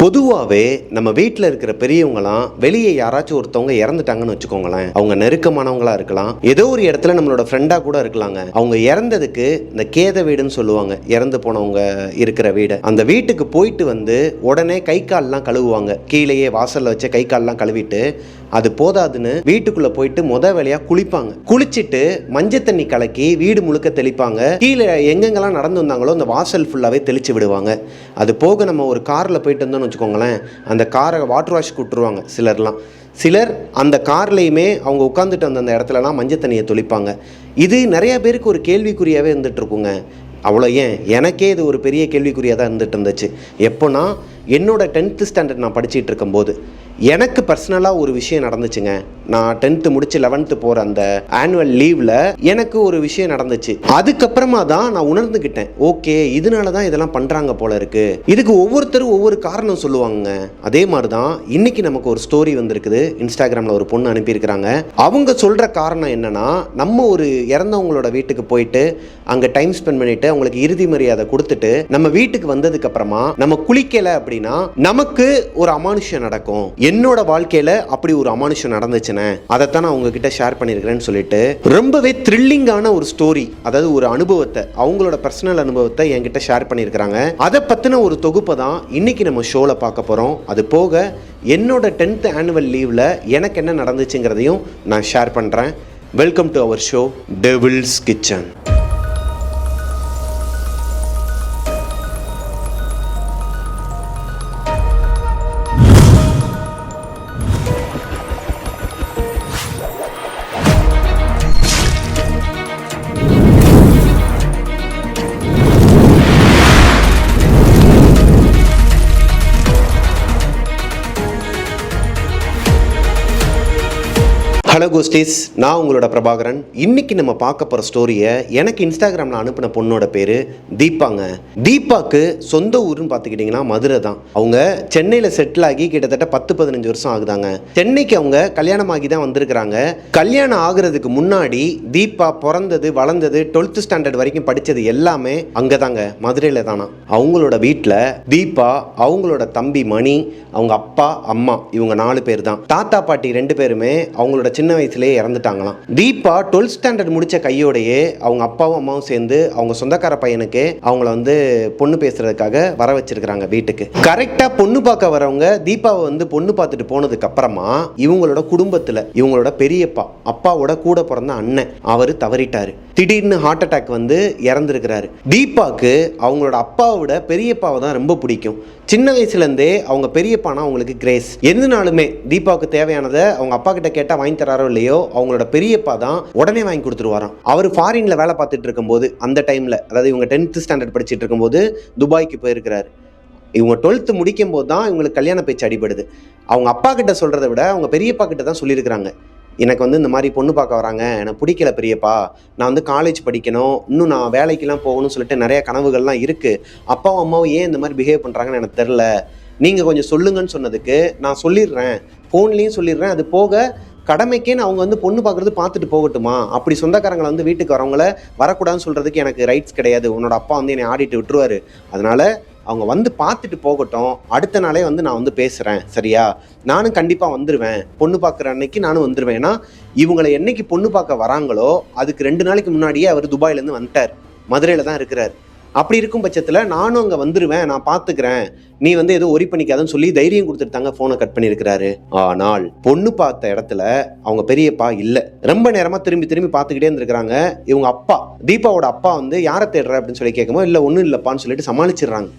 பொதுவாகவே நம்ம வீட்டில் இருக்கிற பெரியவங்களாம் வெளியே யாராச்சும் ஒருத்தவங்க இறந்துட்டாங்கன்னு வச்சுக்கோங்களேன். அவங்க நெருக்கமானவங்களா இருக்கலாம், ஏதோ ஒரு இடத்துல நம்மளோட ஃப்ரெண்டாக கூட இருக்கலாங்க. அவங்க இறந்ததுக்கு இந்த கேத வீடுன்னு சொல்லுவாங்க, இறந்து போனவங்க இருக்கிற வீடு. அந்த வீட்டுக்கு போயிட்டு வந்து உடனே கை கால்லாம் கழுவுவாங்க. கீழேயே வாசலில் வச்சு கை கால்லாம் கழுவிட்டு அது போதாதுன்னு வீட்டுக்குள்ள போயிட்டு வேலையா குளிப்பாங்க. குளிச்சுட்டு மஞ்சள் தண்ணி கலக்கி வீடு முழுக்க தெளிப்பாங்க. கீழே எங்கெங்கெல்லாம் நடந்து வந்தாங்களோ அந்த வாசல் ஃபுல்லாவே தெளிச்சு விடுவாங்க. அது போக நம்ம ஒரு கார்ல போயிட்டு வந்தோம்னு வச்சுக்கோங்களேன், அந்த காரை வாட்டர் வாஷ் கூட்டுருவாங்க சிலர் அந்த கார்லையுமே அவங்க உட்காந்துட்டு வந்த அந்த இடத்துலலாம் மஞ்சள் தண்ணியை தொளிப்பாங்க. இது நிறைய பேருக்கு ஒரு கேள்விக்குறியாவே இருந்துட்டு இருக்குங்க. அவ்வளோ ஏன், எனக்கே இது ஒரு பெரிய கேள்விக்குறியாக தான் இருந்துட்டு இருந்துச்சு. எப்போனா என்னோட 10th ஸ்டாண்டர்ட் நான் படிச்சுட்டு இருக்கும்போது எனக்கு பர்சனலாக ஒரு விஷயம் நடந்துச்சுங்க. நான் 10th முடிச்சு 11th போகிற அந்த ஆனுவல் லீவில் எனக்கு ஒரு விஷயம் நடந்துச்சு. அதுக்கப்புறமா தான் நான் உணர்ந்துக்கிட்டேன், ஓகே இதனால தான் இதெல்லாம் பண்ணுறாங்க போல இருக்கு. இதுக்கு ஒவ்வொருத்தரும் ஒவ்வொரு காரணம் சொல்லுவாங்க. அதே மாதிரி தான் இன்னைக்கு நமக்கு ஒரு ஸ்டோரி வந்திருக்குது. இன்ஸ்டாகிராமில் ஒரு பொண்ணு அனுப்பியிருக்கிறாங்க. அவங்க சொல்கிற காரணம் என்னன்னா, நம்ம ஒரு இறந்தவங்களோட வீட்டுக்கு போயிட்டு அங்கே டைம் ஸ்பெண்ட் பண்ணிட்டு அவங்களுக்கு இறுதி மரியாதை கொடுத்துட்டு நம்ம வீட்டுக்கு வந்ததுக்கு அப்புறமா நம்ம குளிக்கல அப்படின்னா நமக்கு ஒரு அமானுஷ்யம் நடக்கும். என்னோட வாழ்க்கையில அப்படி ஒரு அமானுஷ்யம் நடந்துச்சுன்னு அதைத்தான் நான் உங்ககிட்ட ஷேர் பண்ணியிருக்கிறேன்னு சொல்லிட்டு ரொம்பவே த்ரில்லிங்கான ஒரு ஸ்டோரி, அதாவது ஒரு அனுபவத்தை, அவங்களோட பர்சனல் அனுபவத்தை என்கிட்ட ஷேர் பண்ணியிருக்கிறாங்க. அதை பத்தின ஒரு தொகுப்பை தான் இன்னைக்கு நம்ம ஷோல பார்க்க போறோம். அது போக என்னோட 10th ஆனுவல் லீவ்ல எனக்கு என்ன நடந்துச்சுங்கிறதையும் நான் ஷேர் பண்றேன். Welcome to our show devil's kitchen. Hello ghosties, நான் உங்களோட பிரபாகரன். இன்னைக்கு நம்ம பார்க்க போகிற ஸ்டோரியை எனக்கு இன்ஸ்டாகிராமில் அனுப்பின பொண்ணோட பேர் தீபாங்க. தீபாக்கு சொந்த ஊருன்னு பார்த்துக்கிட்டிங்கன்னா மதுரை தான். அவங்க சென்னையில் செட்டில் ஆகி கிட்டத்தட்ட 10-15 வருஷம் ஆகுதாங்க. சென்னைக்கு அவங்க கல்யாணம் ஆகி தான் வந்திருக்கிறாங்க. கல்யாணம் ஆகுறதுக்கு முன்னாடி தீபா பிறந்தது வளர்ந்தது 12th ஸ்டாண்டர்ட் வரைக்கும் படித்தது எல்லாமே அங்கே தாங்க, மதுரையில் தானா. அவங்களோட வீட்டில் தீபா, அவங்களோட தம்பி மணி, அவங்க அப்பா அம்மா, இவங்க 4 பேர் தான். தாத்தா பாட்டி 2 பேருமே அவங்களோட சின்ன வயசுலேயே இறந்துட்டாங்களாம். தீபா 12th ஸ்டாண்டர்ட் முடிச்ச கையோடையே அவங்க அப்பாவும் அம்மாவும் சேர்ந்து அவங்க சொந்தக்கார பையனுக்கு அவங்கள வந்து பொண்ணு பேசுறதுக்காக வர வச்சிருக்காங்க வீட்டுக்கு. கரெக்டா பொண்ணு பார்க்க வரவங்க தீபாவை வந்து பொண்ணு பார்த்துட்டு போனதுக்கு அப்புறமா இவங்களோட குடும்பத்துல இவங்களோட பெரியப்பா, அப்பாவோட கூட பிறந்த அண்ணன், அவரு தவறிட்டாரு. திடீர்னு ஹார்ட் அட்டாக் வந்து இறந்துருக்கிறாரு. தீபாக்கு அவங்களோட அப்பாவோட பெரியப்பாவை தான் ரொம்ப பிடிக்கும். சின்ன வயசுல இருந்தே அவங்க பெரியப்பானா அவங்களுக்கு கிரேஸ். எதுனாலுமே தீபாவுக்கு தேவையானதை அவங்க அப்பா கிட்ட கேட்டா வாங்கி தராரோ இல்லையோ, அவங்களோட பெரியப்பா தான் உடனே வாங்கி கொடுத்துருவாராம். அவர் ஃபாரின்ல வேலை பார்த்துட்டு இருக்கும்போது, அந்த டைம்ல, அதாவது இவங்க 10th ஸ்டாண்டர்ட் படிச்சுட்டு இருக்கும்போது துபாய்க்கு போயிருக்கிறாரு. இவங்க 12th முடிக்கும் போது தான் இவங்களுக்கு கல்யாண பேச்சு அடிபடுது. அவங்க அப்பா கிட்ட சொல்றதை விட அவங்க பெரியப்பா கிட்ட தான் சொல்லியிருக்கிறாங்க, எனக்கு வந்து இந்த மாதிரி பொண்ணு பார்க்க வராங்க, எனக்கு பிடிக்கல பெரியப்பா, நான் வந்து காலேஜ் படிக்கணும், இன்னும் நான் வேலைக்கெல்லாம் போகணும்னு சொல்லிட்டு நிறைய கனவுகள்லாம் இருக்குது, அப்பாவும் அம்மாவும் ஏன் இந்த மாதிரி பிஹேவ் பண்ணுறாங்கன்னு எனக்கு தெரில, நீங்கள் கொஞ்சம் சொல்லுங்கன்னு சொன்னதுக்கு நான் சொல்லிடுறேன், ஃபோன்லேயும் சொல்லிடுறேன், அது போக கடமைக்கேன்னு அவங்க வந்து பொண்ணு பார்க்குறது பார்த்துட்டு போகட்டுமா, அப்படி சொந்தக்காரங்களை வந்து வீட்டுக்கு வரவங்கள வரக்கூடாதுன்னு சொல்கிறதுக்கு எனக்கு ரைட்ஸ் கிடையாது, உன்னோட அப்பா வந்து என்னை ஆடிட்டு விட்டுருவாரு, அதனால் அவங்க வந்து பார்த்துட்டு போகட்டும், அடுத்த நாளே வந்து நான் வந்து பேசுகிறேன், சரியா, நானும் கண்டிப்பாக வந்துடுவேன், பொண்ணு பார்க்குற அன்னைக்கு நானும் வந்துடுவேன். ஏன்னா இவங்களை என்னைக்கு பொண்ணு பார்க்க வராங்களோ அதுக்கு 2 நாளைக்கு முன்னாடியே அவர் துபாயிலேருந்து வந்துட்டார், மதுரையில் தான் இருக்கிறார். அப்படி இருக்கும் பட்சத்தில் நானும் அங்கே வந்துடுவேன், நான் பார்த்துக்கிறேன், நீ வந்து எதுவும் ஒரி பண்ணிக்காதுன்னு சொல்லி தைரியம் கொடுத்துட்டு தாங்க ஃபோனை கட் பண்ணியிருக்கிறாரு. ஆனால் பொண்ணு பார்த்த இடத்துல அவங்க பெரியப்பா இல்லை. ரொம்ப நேரமாக திரும்பி பார்த்துக்கிட்டே இருந்திருக்கிறாங்க. இவங்க அப்பா, தீபாவோட அப்பா வந்து யாரை தேடுற அப்படின்னு சொல்லி கேட்கும்போது இல்லை ஒன்றும் இல்லைப்பான்னு சொல்லிட்டு சமாளிச்சிடுறாங்க.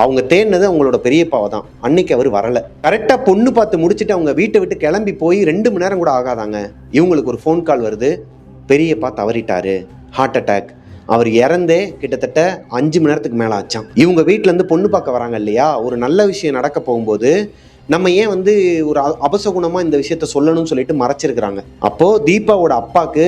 அவங்க தேடினது அவங்களோட பெரியப்பாவை தான். அன்னைக்கு அவர் வரல. கரெக்டாக பொண்ணு பார்த்து முடிச்சுட்டு அவங்க வீட்டை விட்டு கிளம்பி போய் 2 மணி நேரம் கூட ஆகாதாங்க, இவங்களுக்கு ஒரு ஃபோன் கால் வருது, பெரியப்பா தவறிட்டாரு, ஹார்ட் அட்டாக், அவர் இறந்தே கிட்டத்தட்ட 5 மணி நேரத்துக்கு மேலே ஆச்சான். இவங்க வீட்டிலேருந்து பொண்ணு பார்க்க வராங்க இல்லையா, ஒரு நல்ல விஷயம் நடக்க போகும்போது நம்ம ஏன் வந்து ஒரு அபசகுணமாக இந்த விஷயத்த சொல்லணும்னு சொல்லிட்டு மறைச்சிருக்கிறாங்க. அப்போது தீபாவோட அப்பாவுக்கு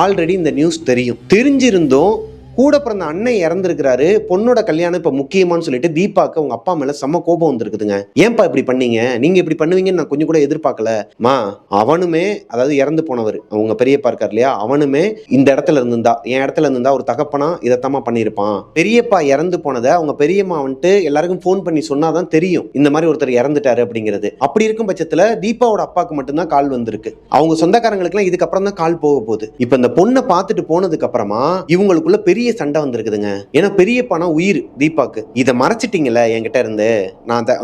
ஆல்ரெடி இந்த நியூஸ் தெரியும். தெரிஞ்சிருந்தும் கூட பிறந்த அண்ணன் இறந்துருக்கிறாரு, பொண்ணோட கல்யாணம் இப்ப முக்கியமானு சொல்லிட்டு தீபாக்கு அவங்க அப்பா மேல செம்ம கோபம் வந்திருக்குதுங்க. ஏன்பா இப்படி பண்ணீங்க, நீங்க இப்படி பண்ணுவீங்கன்னு நான் கொஞ்சம் கூட எதிர்பார்க்கல. மா அவனுமே, அதாவது இறந்து போனவர் அவங்க பெரியப்பா இருக்கார் இல்லையா, அவனுமே இந்த இடத்துல இருந்திருந்தா, என் இடத்துல இருந்திருந்தா ஒரு தகப்பனா இதைத்தாமா பண்ணியிருப்பான். பெரியப்பா இறந்து போனதை அவங்க பெரியம்மா வந்துட்டு எல்லாருக்கும் போன் பண்ணி சொன்னாதான் தெரியும் இந்த மாதிரி ஒருத்தர் இறந்துட்டாரு அப்படிங்கிறது. அப்படி இருக்கும் பட்சத்துல தீபாவோட அப்பாவுக்கு மட்டும்தான் கால் வந்திருக்கு. அவங்க சொந்தக்காரங்களுக்கு எல்லாம் இதுக்கப்புறம் தான் கால் போக போகுது. இப்ப இந்த பொண்ணை பார்த்துட்டு போனதுக்கு அப்புறமா இவங்களுக்குள்ள பெரிய சண்டை வந்திருக்குதுங்க. ஏன்னா பெரியப்பானா உயிர் தீபாக்கு. இதை மறைச்சிட்டீங்கல்ல என்கிட்ட இருந்து,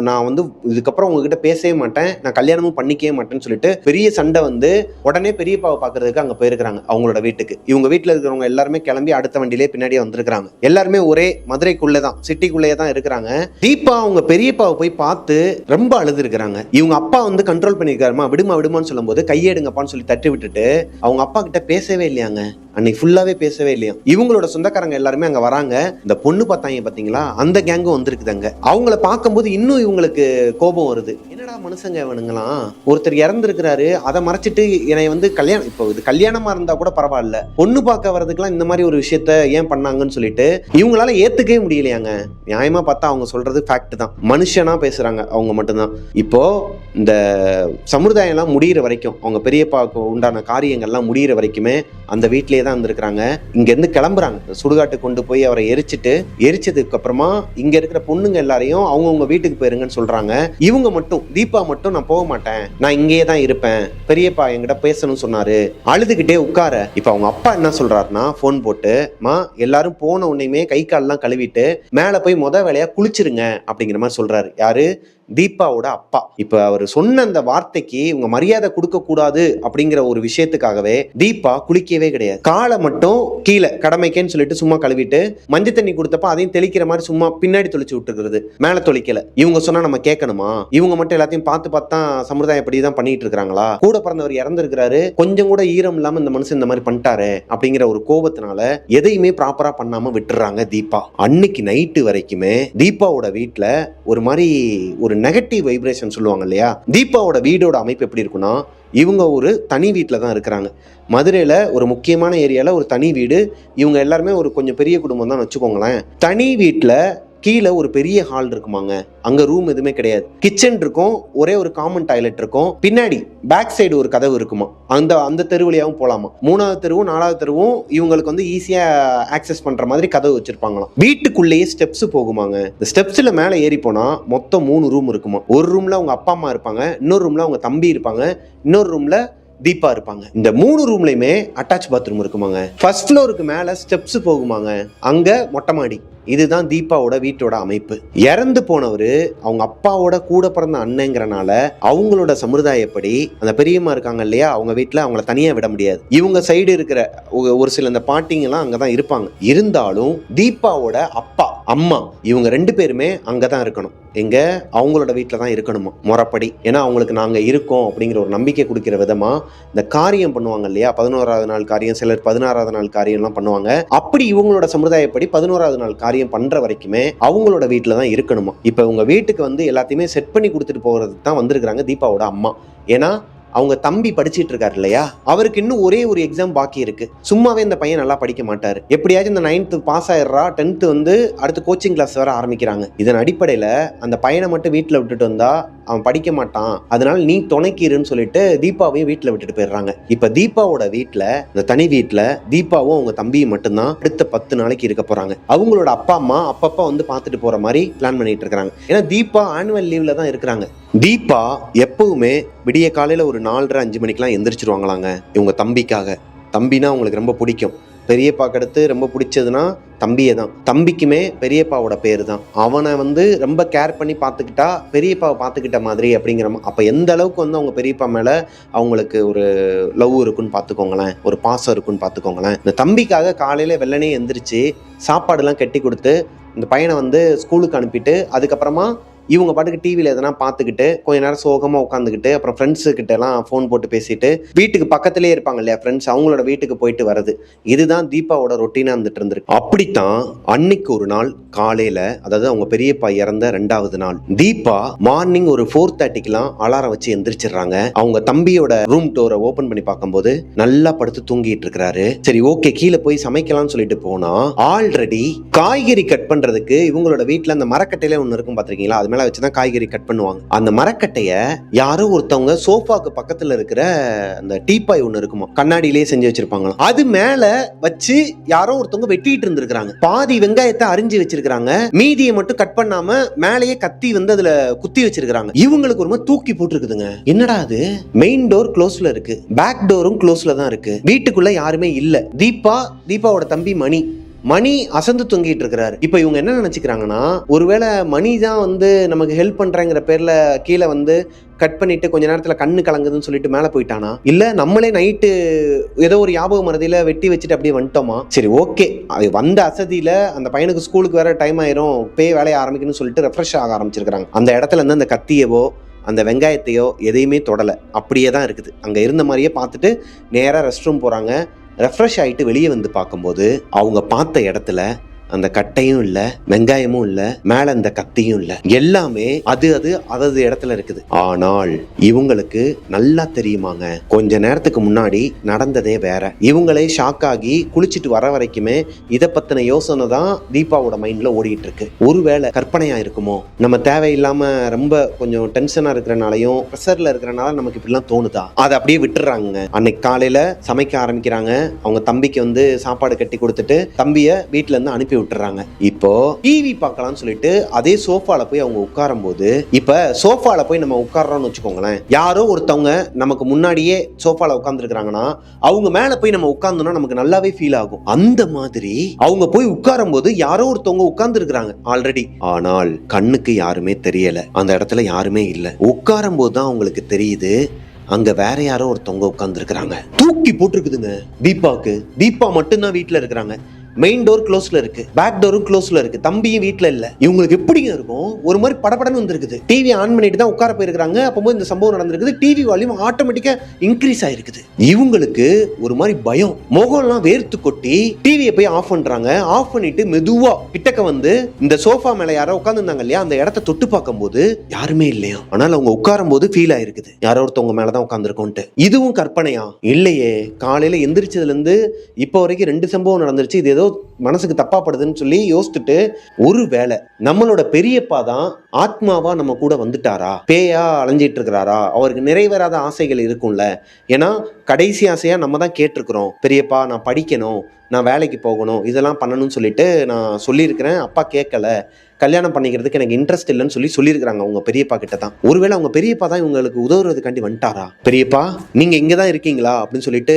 நான் வந்து இதுக்கப்புறம் உங்ககிட்ட பேசவே மாட்டேன், நான் கல்யாணமும் பண்ணிக்கவே மாட்டேன்னு சொல்லிட்டு பெரிய சண்டை வந்து உடனே பெரியப்பாவை பாக்குறதுக்கு அங்க போயிருக்காங்க அவங்களோட வீட்டுக்கு. இவங்க வீட்டுல இருக்கிறவங்க எல்லாருமே கிளம்பி அடுத்த வண்டியிலே பின்னாடியே வந்திருக்காங்க. எல்லாருமே ஒரே மதுரைக்குள்ளதான், சிட்டிக்குள்ளேயே தான் இருக்கிறாங்க. தீபா அவங்க பெரியப்பாவை போய் பார்த்து ரொம்ப அழுது இருக்கிறாங்க. இவங்க அப்பா வந்து கண்ட்ரோல் பண்ணிருக்காருமா, விடுமான்னு சொல்லும் போது கையெடுங்கப்பான்னு சொல்லி தட்டி விட்டுட்டு அவங்க அப்பா கிட்ட பேசவே இல்லையாங்க. அன்னைக்கு ஃபுல்லாவே பேசவே இல்லையா. இவங்களோட சொந்தக்காரங்க எல்லாருமே அங்க வராங்க. இந்த பொண்ணு பார்த்தாங்க பாத்தீங்களா, அந்த கேங்கும் வந்திருக்குதாங்க. அவங்கள பார்க்கும்போது இன்னும் இவங்களுக்கு கோபம் வருது. என்னடா மனுஷங்க இவனுங்களாம், ஒருத்தர் இறந்துருக்கிறாரு, அதை மறைச்சிட்டு என்னை வந்து கல்யாணம், இப்போ இது கல்யாணமா இருந்தா கூட பரவாயில்ல, பொண்ணு பார்க்க வர்றதுக்கெல்லாம் இந்த மாதிரி ஒரு விஷயத்த ஏன் பண்ணாங்கன்னு சொல்லிட்டு இவங்களால ஏத்துக்கவே முடியலையாங்க. நியாயமா பார்த்தா அவங்க சொல்றது ஃபேக்ட் தான், மனுஷனா பேசுறாங்க அவங்க மட்டும்தான். இப்போ இந்த சமுதாயம் எல்லாம் முடிகிற வரைக்கும், அவங்க பெரியப்பாவுக்கு உண்டான காரியங்கள்லாம் முடிகிற வரைக்குமே அந்த வீட்டிலேயே தான் இருந்திருக்கிறாங்க. இங்க இருந்து கிளம்புறாங்க, சுடுகாட்டு கொண்டு போய் அவரை எரிச்சதுக்கு அப்புறமா இங்க இருக்கிற பொண்ணுங்க எல்லாரையும் அவங்கவுங்க வீட்டுக்கு போயிருங்கன்னு சொல்றாங்க. இவங்க மட்டும், தீபா மட்டும், நான் போக மாட்டேன், நான் இங்கேயே தான் இருப்பேன், பெரியப்பா என்கிட்ட பேசணும்னு சொன்னாரு, அழுதுகிட்டே உட்கார. இப்ப அவங்க அப்பா என்ன சொல்றாருன்னா, போன் போட்டு, மா எல்லாரும் போன உடனேயுமே கை கால்லாம் கழுவிட்டு மேல போய் வேலையா குளிச்சிருங்க அப்படிங்கிற மாதிரி சொல்றாரு. யாரு? தீபாவோட அப்பா. இப்ப அவர் சொன்ன அந்த வார்த்தைக்கு இவங்க மரியாதை கொடுக்க கூடாது அப்படிங்கிற ஒரு விஷயத்துக்காகவே தீபா குளிக்கவே கிடையாது. காலை மட்டும் கீழே கடமைக்கேன்னு சொல்லிட்டு சும்மா கழுவிட்டு மஞ்சள் தண்ணி கொடுத்தப்ப அதையும் தெளிக்கிற மாதிரி சும்மா பின்னாடி தொளிச்சு விட்டுருக்கிறது, மேல தொளிக்கல. இவங்க சொன்னா நம்ம கேட்கணுமா? இவங்க மட்டும் எல்லாத்தையும் பார்த்து சமுதாயம் இப்படிதான் பண்ணிட்டு இருக்காங்களா? கூட பிறந்தவர் இறந்துருக்கிறாரு, கொஞ்சம் கூட ஈரம் இல்லாம இந்த மனுஷன் இந்த மாதிரி பண்ணிட்டாரு அப்படிங்கிற ஒரு கோபத்தினால எதையுமே ப்ராப்பரா பண்ணாம விட்டுறாங்க தீபா. அன்னைக்கு நைட்டு வரைக்குமே தீபாவோட வீட்டுல ஒரு மாதிரி ஒரு நெகட்டிவ் வைப்ரேஷன் சொல்லுவாங்க இல்லையா. தீபாவோட வீடோட அமைப்பு எப்படி இருக்குன்னா, இவங்க ஒரு தனி வீட்டில் தான் இருக்கிறாங்க. மதுரையில் ஒரு முக்கியமான ஏரியாவில் ஒரு தனி வீடு. இவங்க எல்லாருமே ஒரு கொஞ்சம் பெரிய குடும்பம் தான் வச்சுக்கோங்களேன். தனி வீட்டில் கீழே ஒரு பெரிய ஹால் இருக்குமாங்க. அங்க ரூம் எதுவுமே கிடையாது. கிச்சன் இருக்கும், ஒரே ஒரு காமன் டாய்லெட் இருக்கும். பின்னாடி பேக் சைடு ஒரு கதவு இருக்குமா. அந்த தெரு வழியாவும் போலாமா. 3வது தெருவும் 4வது தெருவும் இவங்களுக்கு வந்து ஈஸியா ஆக்சஸ் பண்ற மாதிரி கதவு வச்சிருப்பாங்களாம். வீட்டுக்குள்ளேயே ஸ்டெப்ஸ் போகுமாங்க. இந்த ஸ்டெப்ஸ்ல மேல ஏறி போனா மொத்தம் 3 ரூம் இருக்குமா. ஒரு ரூம்ல அவங்க அப்பா அம்மா இருப்பாங்க, இன்னொரு ரூம்ல அவங்க தம்பி இருப்பாங்க, இன்னொரு ரூம்ல தீபா இருப்பாங்க. இந்த 3 ரூம்லயுமே அட்டாச் பாத்ரூம் இருக்குமாங்க. ஃபர்ஸ்ட் ஃப்ளோருக்கு மேல ஸ்டெப்ஸ் போகுமாங்க, அங்க மொட்டை மாடி. இதுதான் தீபாவோட வீட்டோட அமைப்பு. இறந்து போனவர் அவங்க அப்பாவோட கூட பிறந்த அண்ணங்கிறனால அவங்களோட சமுதாயப்படி அந்த பெரியம்மா இருக்காங்க இல்லையா, அவங்க வீட்டில் அவங்கள தனியா விட முடியாது. இவங்க சைடு இருக்கிற ஒரு சில இந்த பாட்டிங்கெல்லாம் அங்கதான் இருப்பாங்க. இருந்தாலும் தீபாவோட அப்பா அம்மா இவங்க 2 பேருமே அங்கதான் இருக்கணும். எங்க அவங்களோட வீட்டில் தான் இருக்கணுமா முறைப்படி. ஏன்னா அவங்களுக்கு நாங்க இருக்கோம் அப்படிங்கிற ஒரு நம்பிக்கை கொடுக்கிற விதமா இந்த காரியம் பண்ணுவாங்க இல்லையா, 11வது நாள் காரியம், சிலர் 16வது நாள் காரியம் எல்லாம் பண்ணுவாங்க. அப்படி இவங்களோட சமுதாயப்படி 11வது நாள் காரியம் பண்ற வரைக்குமே அவங்களோட வீட்டில் தான் இருக்கணுமா. இப்ப உங்க வீட்டுக்கு வந்து எல்லாத்தையுமே செட் பண்ணி கொடுத்துட்டு போறதுக்கு தான் வந்திருக்கிறாங்க தீபாவோட அம்மா. ஏன்னா அவங்க தம்பி படிச்சிட்டு இருக்காரு இல்லையா, அவருக்கு இன்னும் ஒரே ஒரு எக்ஸாம் பாக்கி இருக்கு. சும்மாவே இந்த பையன் நல்லா படிக்க மாட்டாரு. எப்படியாச்சும் இந்த 9th பாஸ் ஆயிடுறா, 10th வந்து அடுத்து கோச்சிங் கிளாஸ் வர ஆரம்பிக்கிறாங்க. இதன் அடிப்படையில அந்த பையனை மட்டும் வீட்டுல விட்டுட்டு வந்தா அவன் படிக்க மாட்டான், அதனால நீ துணைக்கிருன்னு சொல்லிட்டு தீபாவையும் வீட்டுல விட்டுட்டு போயிடுறாங்க. இப்ப தீபாவோட வீட்டுல, இந்த தனி வீட்டுல தீபாவும் அவங்க தம்பியும் மட்டும்தான் அடுத்த 10 நாளைக்கு இருக்க போறாங்க. அவங்களோட அப்பா அம்மா அப்பப்ப வந்து பாத்துட்டு போற மாதிரி பிளான் பண்ணிட்டு இருக்காங்க. ஏன்னா தீபா ஆனுவல் லீவ்ல தான் இருக்கிறாங்க. தீபா எப்பவுமே விடிய காலையில ஒரு 4:30-5 மணிக்கெல்லாம் எந்திரிச்சிருவாங்களாங்க இவங்க தம்பிக்காக. தம்பினா அவங்களுக்கு ரொம்ப பிடிக்கும். பெரியப்பாக்கு அடுத்து ரொம்ப பிடிச்சதுன்னா தம்பியே தான். தம்பிக்குமே பெரியப்பாவோட பேர் தான். அவனை வந்து ரொம்ப கேர் பண்ணி பார்த்துக்கிட்டா பெரியப்பாவை பார்த்துக்கிட்ட மாதிரி அப்படிங்கிற. அப்போ எந்த அளவுக்கு வந்து அவங்க பெரியப்பா மேலே அவங்களுக்கு ஒரு லவ் இருக்குன்னு பார்த்துக்கோங்களேன், ஒரு பாசம் இருக்குன்னு பார்த்துக்கோங்களேன். இந்த தம்பிக்காக காலையில் வெள்ளனே எந்திரிச்சு சாப்பாடுலாம் கட்டி கொடுத்து இந்த பையனை வந்து ஸ்கூலுக்கு அனுப்பிட்டு அதுக்கப்புறமா இவங்க பாட்டுக்கு டிவியில் எதனா பார்த்துக்கிட்டு கொஞ்ச நேரம் சோகமாக உட்காந்துக்கிட்டு அப்புறம் ஃப்ரெண்ட்ஸு கிட்ட எல்லாம் ஃபோன் போட்டு பேசிட்டு வீட்டுக்கு பக்கத்துலேயே இருப்பாங்க இல்லையா ஃப்ரெண்ட்ஸ், அவங்களோட வீட்டுக்கு போயிட்டு வருது. இதுதான் தீபாவோட ரொட்டீனாக இருந்துட்டு இருந்திருக்கு. அப்படித்தான் அன்னைக்கு ஒரு நாள் காலையில், அதாவது அவங்க பெரியப்பா இறந்த 2வது நாள், தீபா மார்னிங் ஒரு 4:30க்குலாம் அலாரம் வச்சு எந்திரிச்சிடுறாங்க. அவங்க தம்பியோட ரூம் டோரை ஓபன் பண்ணி பார்க்கும்போது நல்லா படுத்து தூங்கிட்டு இருக்கிறாரு. சரி ஓகே, கீழே போய் சமைக்கலாம்னு சொல்லிட்டு போனா ஆல்ரெடி காய்கறி கட் பண்றதுக்கு இவங்களோட வீட்டுல அந்த மரக்கட்டையில ஒண்ணு இருக்கும் பாத்திருக்கீங்களா, அது மேல வச்சுதான் காய்கறி கட் பண்ணுவாங்க. அந்த மரக்கட்டைய யாரோ ஒருத்தவங்க சோஃபாக்கு பக்கத்துல இருக்கிற அந்த டீப்பாய் ஒண்ணு இருக்குமா, கண்ணாடியிலேயே செஞ்சு வச்சிருப்பாங்களாம், அது மேல வச்சு யாரோ ஒருத்தவங்க வெட்டிட்டு இருந்திருக்காங்க. பாதி வெங்காயத்தை அரிஞ்சு வச்சிருக்காங்க, மீதியை மட்டும் கட் பண்ணாம மேலேயே கத்தி வந்து அதுல குத்தி வச்சிருக்காங்க. இவங்களுக்கு ஒரு மாதிரி தூக்கி போட்டுருக்குதுங்க. என்னடா அது, மெயின் டோர் க்ளோஸ்ல இருக்கு, பேக் டோரும் க்ளோஸ்ல தான் இருக்கு, வீட்டுக்குள்ள யாருமே இல்ல. தீபாவோட தம்பி மணி அசந்து தொங்கிட்டு இருக்கிறாரு. இப்ப இவங்க என்ன நினைச்சுக்கிறாங்கன்னா, ஒருவேளை மணி தான் வந்து நமக்கு ஹெல்ப் பண்றேங்கிற பேர்ல கீழே வந்து கட் பண்ணிட்டு கொஞ்ச நேரத்துல கண்ணு கலங்குதுன்னு சொல்லிட்டு மேல போயிட்டானா, இல்ல நம்மளே நைட்டு ஏதோ ஒரு ஞாபக மறதியில வெட்டி வச்சுட்டு அப்படியே வந்துட்டோமா. சரி ஓகே, வந்த அசதியில அந்த பையனுக்கு ஸ்கூலுக்கு வேற டைம் ஆயிரும், பேய் வேலையை ஆரம்பிக்கணும்னு சொல்லிட்டு ரெஃப்ரெஷ் ஆக ஆரம்பிச்சிருக்காங்க. அந்த இடத்துல இருந்து அந்த கத்தியவோ அந்த வெங்காயத்தையோ எதையுமே தொடலை, அப்படியே தான் இருக்குது. அங்கே இருந்த மாதிரியே பார்த்துட்டு நேராக ரெஸ்ட் ரூம் போகிறாங்க. ரெஃப்ரெஷ் ஆகிட்டு வெளியே வந்து பார்க்கும்போது அவங்க பார்த்த இடத்துல அந்த கட்டையும் இல்ல, வெங்காயமும் இல்ல, மேல அந்த கத்தியும் இல்ல, எல்லாமே அது இடத்துல இருக்குது. ஆனால் இவங்களுக்கு நல்லா தெரியுமாங்க, கொஞ்ச நேரத்துக்கு முன்னாடி நடந்ததே வேற. இவங்களே ஷாக் ஆகி குளிச்சுட்டு வர வரைக்குமே இதை பத்தின யோசனை தான் தீபாவோட மைண்ட்ல ஓடிட்டு இருக்கு. ஒருவேளை கற்பனையா இருக்குமோ, நம்ம தேவையில்லாம ரொம்ப கொஞ்சம் டென்ஷனா இருக்கிறனாலையும் ப்ரெஷர்ல இருக்கிறனால நமக்கு இப்படிலாம் தோணுதா, அதை அப்படியே விட்டுறாங்க. அன்னைக்கு காலையில சமைக்க ஆரம்பிக்கிறாங்க. அவங்க தம்பிக்கு வந்து சாப்பாடு கட்டி கொடுத்துட்டு தம்பிய வீட்டுல இருந்து அனுப்பி விட்டுறாங்க. இப்போ டிவி பார்க்கலாம்னு சொல்லிட்டு அதே சோஃபால போய் அவங்க உட்காரும் போது, இப்ப சோஃபால போய் நம்ம உட்கார்றோம்னு வச்சுக்கோங்களேன், யாரோ ஒருத்தவங்க நமக்கு முன்னாடியே சோஃபால உட்கார்ந்துருக்காங்கன்னா அவங்க மேல போய் நம்ம உட்கார்ந்தோம்னா நமக்கு நல்லாவே ஃபீல் ஆகும். அந்த மாதிரி அவங்க போய் உட்காரும் போது யாரோ ஒருத்தவங்க உட்கார்ந்து இருக்கிறாங்க ஆல்ரெடி. ஆனால் கண்ணுக்கு யாருமே தெரியல, அந்த இடத்துல யாருமே இல்ல. உட்காரும் போது தான் அவங்களுக்கு தெரியுது அங்க வேற யாரோ ஒருத்தவங்க உட்கார்ந்து இருக்கிறாங்க. தூக்கி போட்டுருக்குதுங்க தீபாக்கு. தீபா மட்டும்தான் வீட்டுல இருக்கிறாங்க. மெயின் டோர் க்ளோஸ்ல இருக்கு, பேக் டோரும் க்ளோஸ்ல இருக்கு, தம்பியும் வீட்டுல இல்ல. இவங்களுக்கு எப்படிங்க இருக்கும், ஒரு மாதிரி படபடன்னு வந்திருக்குது. டிவி ஆன் பண்ணிட்டு தான் உட்கார போயிருக்காங்க. அப்போது இந்த சம்பவம் நடந்திருக்குது. டிவி வால்யூம் ஆட்டோமேட்டிக்கா இன்க்ரீஸ் ஆயிருக்குது. இவங்களுக்கு ஒரு மாதிரி பயம், முகம்லாம் வேர்த்து கொட்டி டிவியை போய் ஆஃப் பண்றாங்க. ஆஃப் பண்ணிட்டு மெதுவா கிட்டக்க வந்து இந்த சோஃபா மேல யாரோ உட்காந்துருந்தாங்க இல்லையா, அந்த இடத்த தொட்டு பார்க்கும் போது யாருமே இல்லையா. ஆனால் அவங்க உட்காரும் போது ஃபீல் ஆயிருக்குது யாரோ ஒருத்தவங்க மேலதான் உட்காந்துருக்கோன்ட்டு. இதுவும் கற்பனையா இல்லையே. காலையில எந்திரிச்சதுல இருந்து இப்போ வரைக்கும் 2 சம்பவம் நடந்துருச்சு. இது ஏதோ மனசுக்கு தப்பாப்படுதுன்னு சொல்லி யோசிச்சுட்டு, ஒருவேளை நம்மளோட பெரியப்பா தான் ஆத்மாவா நம்ம கூட வந்துட்டாரா, பேயா அலைஞ்சிட்டு இருக்கிறாரா, அவருக்கு நிறைவேறாத ஆசைகள் இருக்கும்ல. ஏன்னா கடைசி ஆசையா நம்ம தான் கேட்டிருக்கிறோம், பெரியப்பா நான் படிக்கணும், நான் வேலைக்கு போகணும், இதெல்லாம் பண்ணணும்னு சொல்லிட்டு நான் சொல்லியிருக்கிறேன், அப்பா கேட்கல, கல்யாணம் பண்ணிக்கிறதுக்கு எனக்கு இன்ட்ரெஸ்ட் இல்லைன்னு சொல்லியிருக்கிறாங்க அவங்க பெரியப்பா கிட்ட தான். ஒருவேளை அவங்க பெரியப்பா தான் இவங்களுக்கு உதவுறதுக்காண்டி வந்துட்டாரா, பெரியப்பா நீங்க இங்க தான் இருக்கீங்களா அப்படின்னு சொல்லிட்டு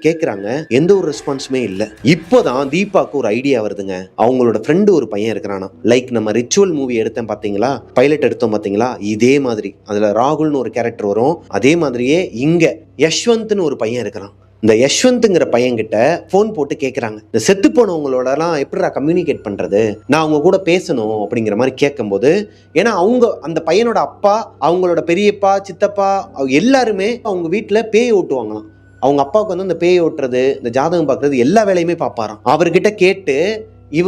கேட்குறாங்க. எந்த ஒரு ரெஸ்பான்ஸுமே இல்லை. இப்போதான் தீபாவுக்கு ஒரு ஐடியா வருதுங்க. அவங்களோட ஃப்ரெண்டு ஒரு பையன் இருக்கிறானா, லைக் நம்ம ரிச்சுவல் மூவி எடுத்தேன் பார்த்தீங்களா, பைலட் எடுத்தோம் பார்த்தீங்களா, இதே மாதிரி அதில் ராகுல்னு ஒரு கேரக்டர் வரும். அதே மாதிரியே இங்க யஷ்வந்த்னு ஒரு பையன் இருக்கிறான். இந்த யஷ்வந்த்ங்கிற பையன்கிட்ட ஃபோன் போட்டு கேட்குறாங்க, இந்த செத்து போனவங்களோடலாம் எப்படிடா கம்யூனிகேட் பண்ணுறது, நான் அவங்க கூட பேசணும் அப்படிங்கிற மாதிரி கேட்கும்போது, ஏன்னா அவங்க அந்த பையனோட அப்பா, அவங்களோட பெரியப்பா, சித்தப்பா எல்லாருமே அவங்க வீட்டில் பேய் ஓட்டுவாங்களாம். அவங்க அப்பாவுக்கு வந்து அந்த பேய் ஓட்டுறது, இந்த ஜாதகம் பார்க்குறது எல்லா வேலையுமே பார்ப்பாராம். அவர்கிட்ட கேட்டு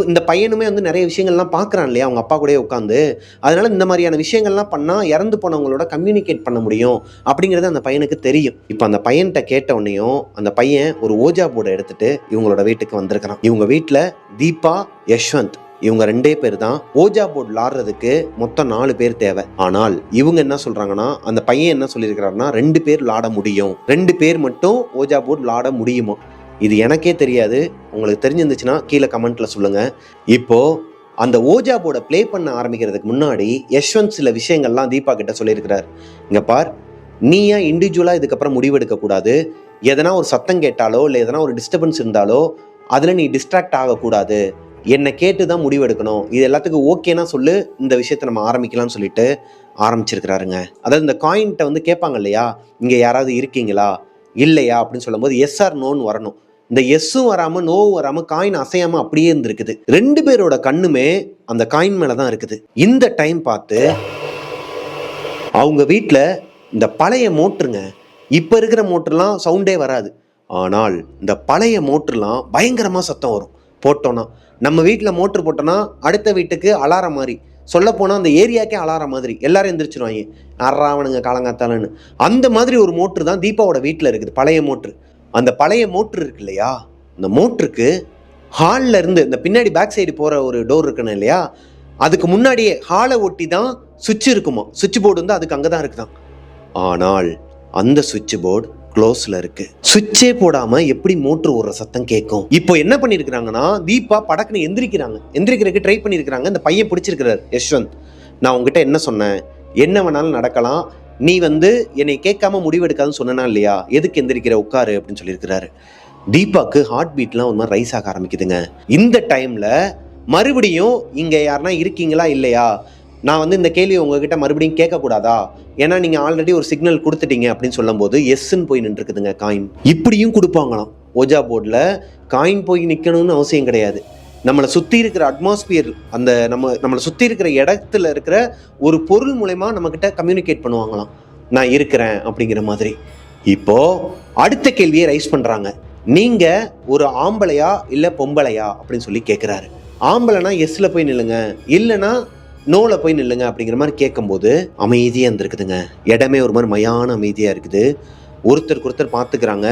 இந்த பையனுமே வந்து நிறைய விஷயங்கள்லாம் பார்க்குறான் இல்லையா அவங்க அப்பா கூட உட்காந்து, அதனால இந்த மாதிரியான விஷயங்கள்லாம் பண்ணால் இறந்து போனவங்களோட கம்யூனிகேட் பண்ண முடியும் அப்படிங்கிறது அந்த பையனுக்கு தெரியும். இப்போ அந்த பையன்கிட்ட கேட்ட உடனேயும் அந்த பையன் ஒரு ஓஜா போர்டை எடுத்துட்டு இவங்களோட வீட்டுக்கு வந்திருக்கிறான். இவங்க வீட்டில் தீபா, யஷ்வந்த் இவங்க 2 பேர் தான். ஓஜா போர்டு விளாடுறதுக்கு மொத்தம் 4 பேர் தேவை. ஆனால் இவங்க என்ன சொல்றாங்கன்னா, அந்த பையன் என்ன சொல்லியிருக்கிறாருன்னா 2 பேர் விளாட முடியும், 2 பேர் மட்டும் ஓஜா போர்டு விளாட முடியுமா. இது எனக்கே தெரியாது, உங்களுக்கு தெரிஞ்சிருந்துச்சுன்னா கீழே கமெண்ட்ல சொல்லுங்க. இப்போ அந்த ஓஜா போர்டை ப்ளே பண்ண ஆரம்பிக்கிறதுக்கு முன்னாடி யஷ்வந்த் சில விஷயங்கள்லாம் தீபா கிட்ட சொல்லியிருக்கிறார். இங்க பார், நீ ஏன் இண்டிவிஜுவலா இதுக்கப்புறம் முடிவெடுக்க கூடாது, எதனா ஒரு சத்தம் கேட்டாலோ இல்லை எதனா ஒரு டிஸ்டர்பன்ஸ் இருந்தாலோ அதுல நீ டிஸ்ட்ராக்ட் ஆகக்கூடாது, என்னை கேட்டு தான் முடிவெடுக்கணும், இது எல்லாத்துக்கும் ஓகேனா சொல்லு, இந்த விஷயத்தை நம்ம ஆரம்பிக்கலாம்னு சொல்லிட்டு ஆரம்பிச்சிருக்கிறாருங்க. அதாவது இந்த காயின்கிட்ட வந்து கேட்பாங்க இல்லையா, இங்கே யாராவது இருக்கீங்களா இல்லையா அப்படின்னு சொல்லும்போது எஸ் ஆர் நோன்னு வரணும். இந்த எஸ்ஸும் வராமல் நோவும் வராமல் காயின் அசையாமல் அப்படியே இருந்திருக்குது. 2 பேரோட கண்ணுமே அந்த காயின் மேலே தான் இருக்குது. இந்த டைம் பார்த்து அவங்க வீட்டில் இந்த பழைய மோட்டருங்க, இப்போ இருக்கிற மோட்டர்லாம் சவுண்டே வராது. ஆனால் இந்த பழைய மோட்டர்லாம் பயங்கரமாக சத்தம் வரும். போட்டோன்னா நம்ம வீட்டில் மோட்ரு போட்டோன்னா அடுத்த வீட்டுக்கு அலாரம் மாதிரி, சொல்லப்போனால் அந்த ஏரியாக்கே அலாரம் மாதிரி எல்லாரும் எந்திரிச்சிருவாங்க, அறாவனுங்க காலங்காத்தாலன்னு. அந்த மாதிரி ஒரு மோட்ரு தான் தீபாவோட வீட்டில் இருக்குது, பழைய மோட்ரு. அந்த பழைய மோட்ரு இருக்கு இல்லையா, அந்த மோட்ருக்கு ஹாலில் இருந்து இந்த பின்னாடி பேக் சைடு போகிற ஒரு டோர் இருக்கணும் இல்லையா, அதுக்கு முன்னாடியே ஹாலை ஒட்டி தான் சுவிட்ச் இருக்குமா. சுவிட்ச் போர்டு வந்து அதுக்கு அங்கே தான் இருக்குதான். ஆனால் அந்த சுவிட்ச் போர்டு க்ளோஸ்ல இருக்கு. சுவிட்சே போடாம எப்படி மோட்டர் ஓடுற சத்தம் கேட்கும்? இப்போ என்ன பண்ணிருக்காங்கன்னா, தீபா படக்குன்னு எந்திரிக்கிறதுக்கு ட்ரை பண்ணிருக்காங்க. இந்த பையன் பிடிச்சிருக்கிறார் யஷ்வந்த். நான் உங்ககிட்ட என்ன சொன்னேன், என்ன வேணாலும் நடக்கலாம், நீ வந்து என்னை கேட்காம முடிவெடுக்காதுன்னு சொன்னா இல்லையா, எதுக்கு எந்திரிக்கிற, உட்காரு அப்படின்னு சொல்லியிருக்கிறாரு. தீபாக்கு ஹார்ட் பீட்லாம் ஒரு மாதிரி ரைஸ் ஆக ஆரம்பிக்குதுங்க. இந்த டைம்ல மறுபடியும் இங்க யாருன்னா இருக்கீங்களா இல்லையா, நான் வந்து இந்த கேள்வியை உங்ககிட்ட மறுபடியும் கேட்கக்கூடாதா, ஏன்னா நீங்கள் ஆல்ரெடி ஒரு சிக்னல் கொடுத்துட்டீங்க அப்படின்னு சொல்லும் போது எஸ்ன்னு போய் நின்றுருக்குதுங்க காயின். இப்படியும் கொடுப்பாங்களாம் ஓஜா போர்டில். காயின் போய் நிற்கணும்னு அவசியம் கிடையாது. நம்மளை சுற்றி இருக்கிற அட்மாஸ்பியர், அந்த நம்மளை சுற்றி இருக்கிற இடத்துல இருக்கிற ஒரு பொருள் மூலமா நம்மக்கிட்ட கம்யூனிகேட் பண்ணுவாங்களாம், நான் இருக்கிறேன் அப்படிங்கிற மாதிரி. இப்போ அடுத்த கேள்வியை ரைஸ் பண்ணுறாங்க, நீங்கள் ஒரு ஆம்பளையா இல்லை பொம்பளையா அப்படின்னு சொல்லி கேட்குறாரு. ஆம்பளைனா எஸ்ல போய் நில்லுங்க, இல்லைன்னா நோல போய் நில்லுங்க அப்படிங்கிற மாதிரி கேட்கும்போது அமைதியாக இருந்திருக்குதுங்க. இடமே ஒரு மாதிரி மயான அமைதியாக இருக்குது. ஒருத்தருக்கு ஒருத்தர் பார்த்துக்கிறாங்க.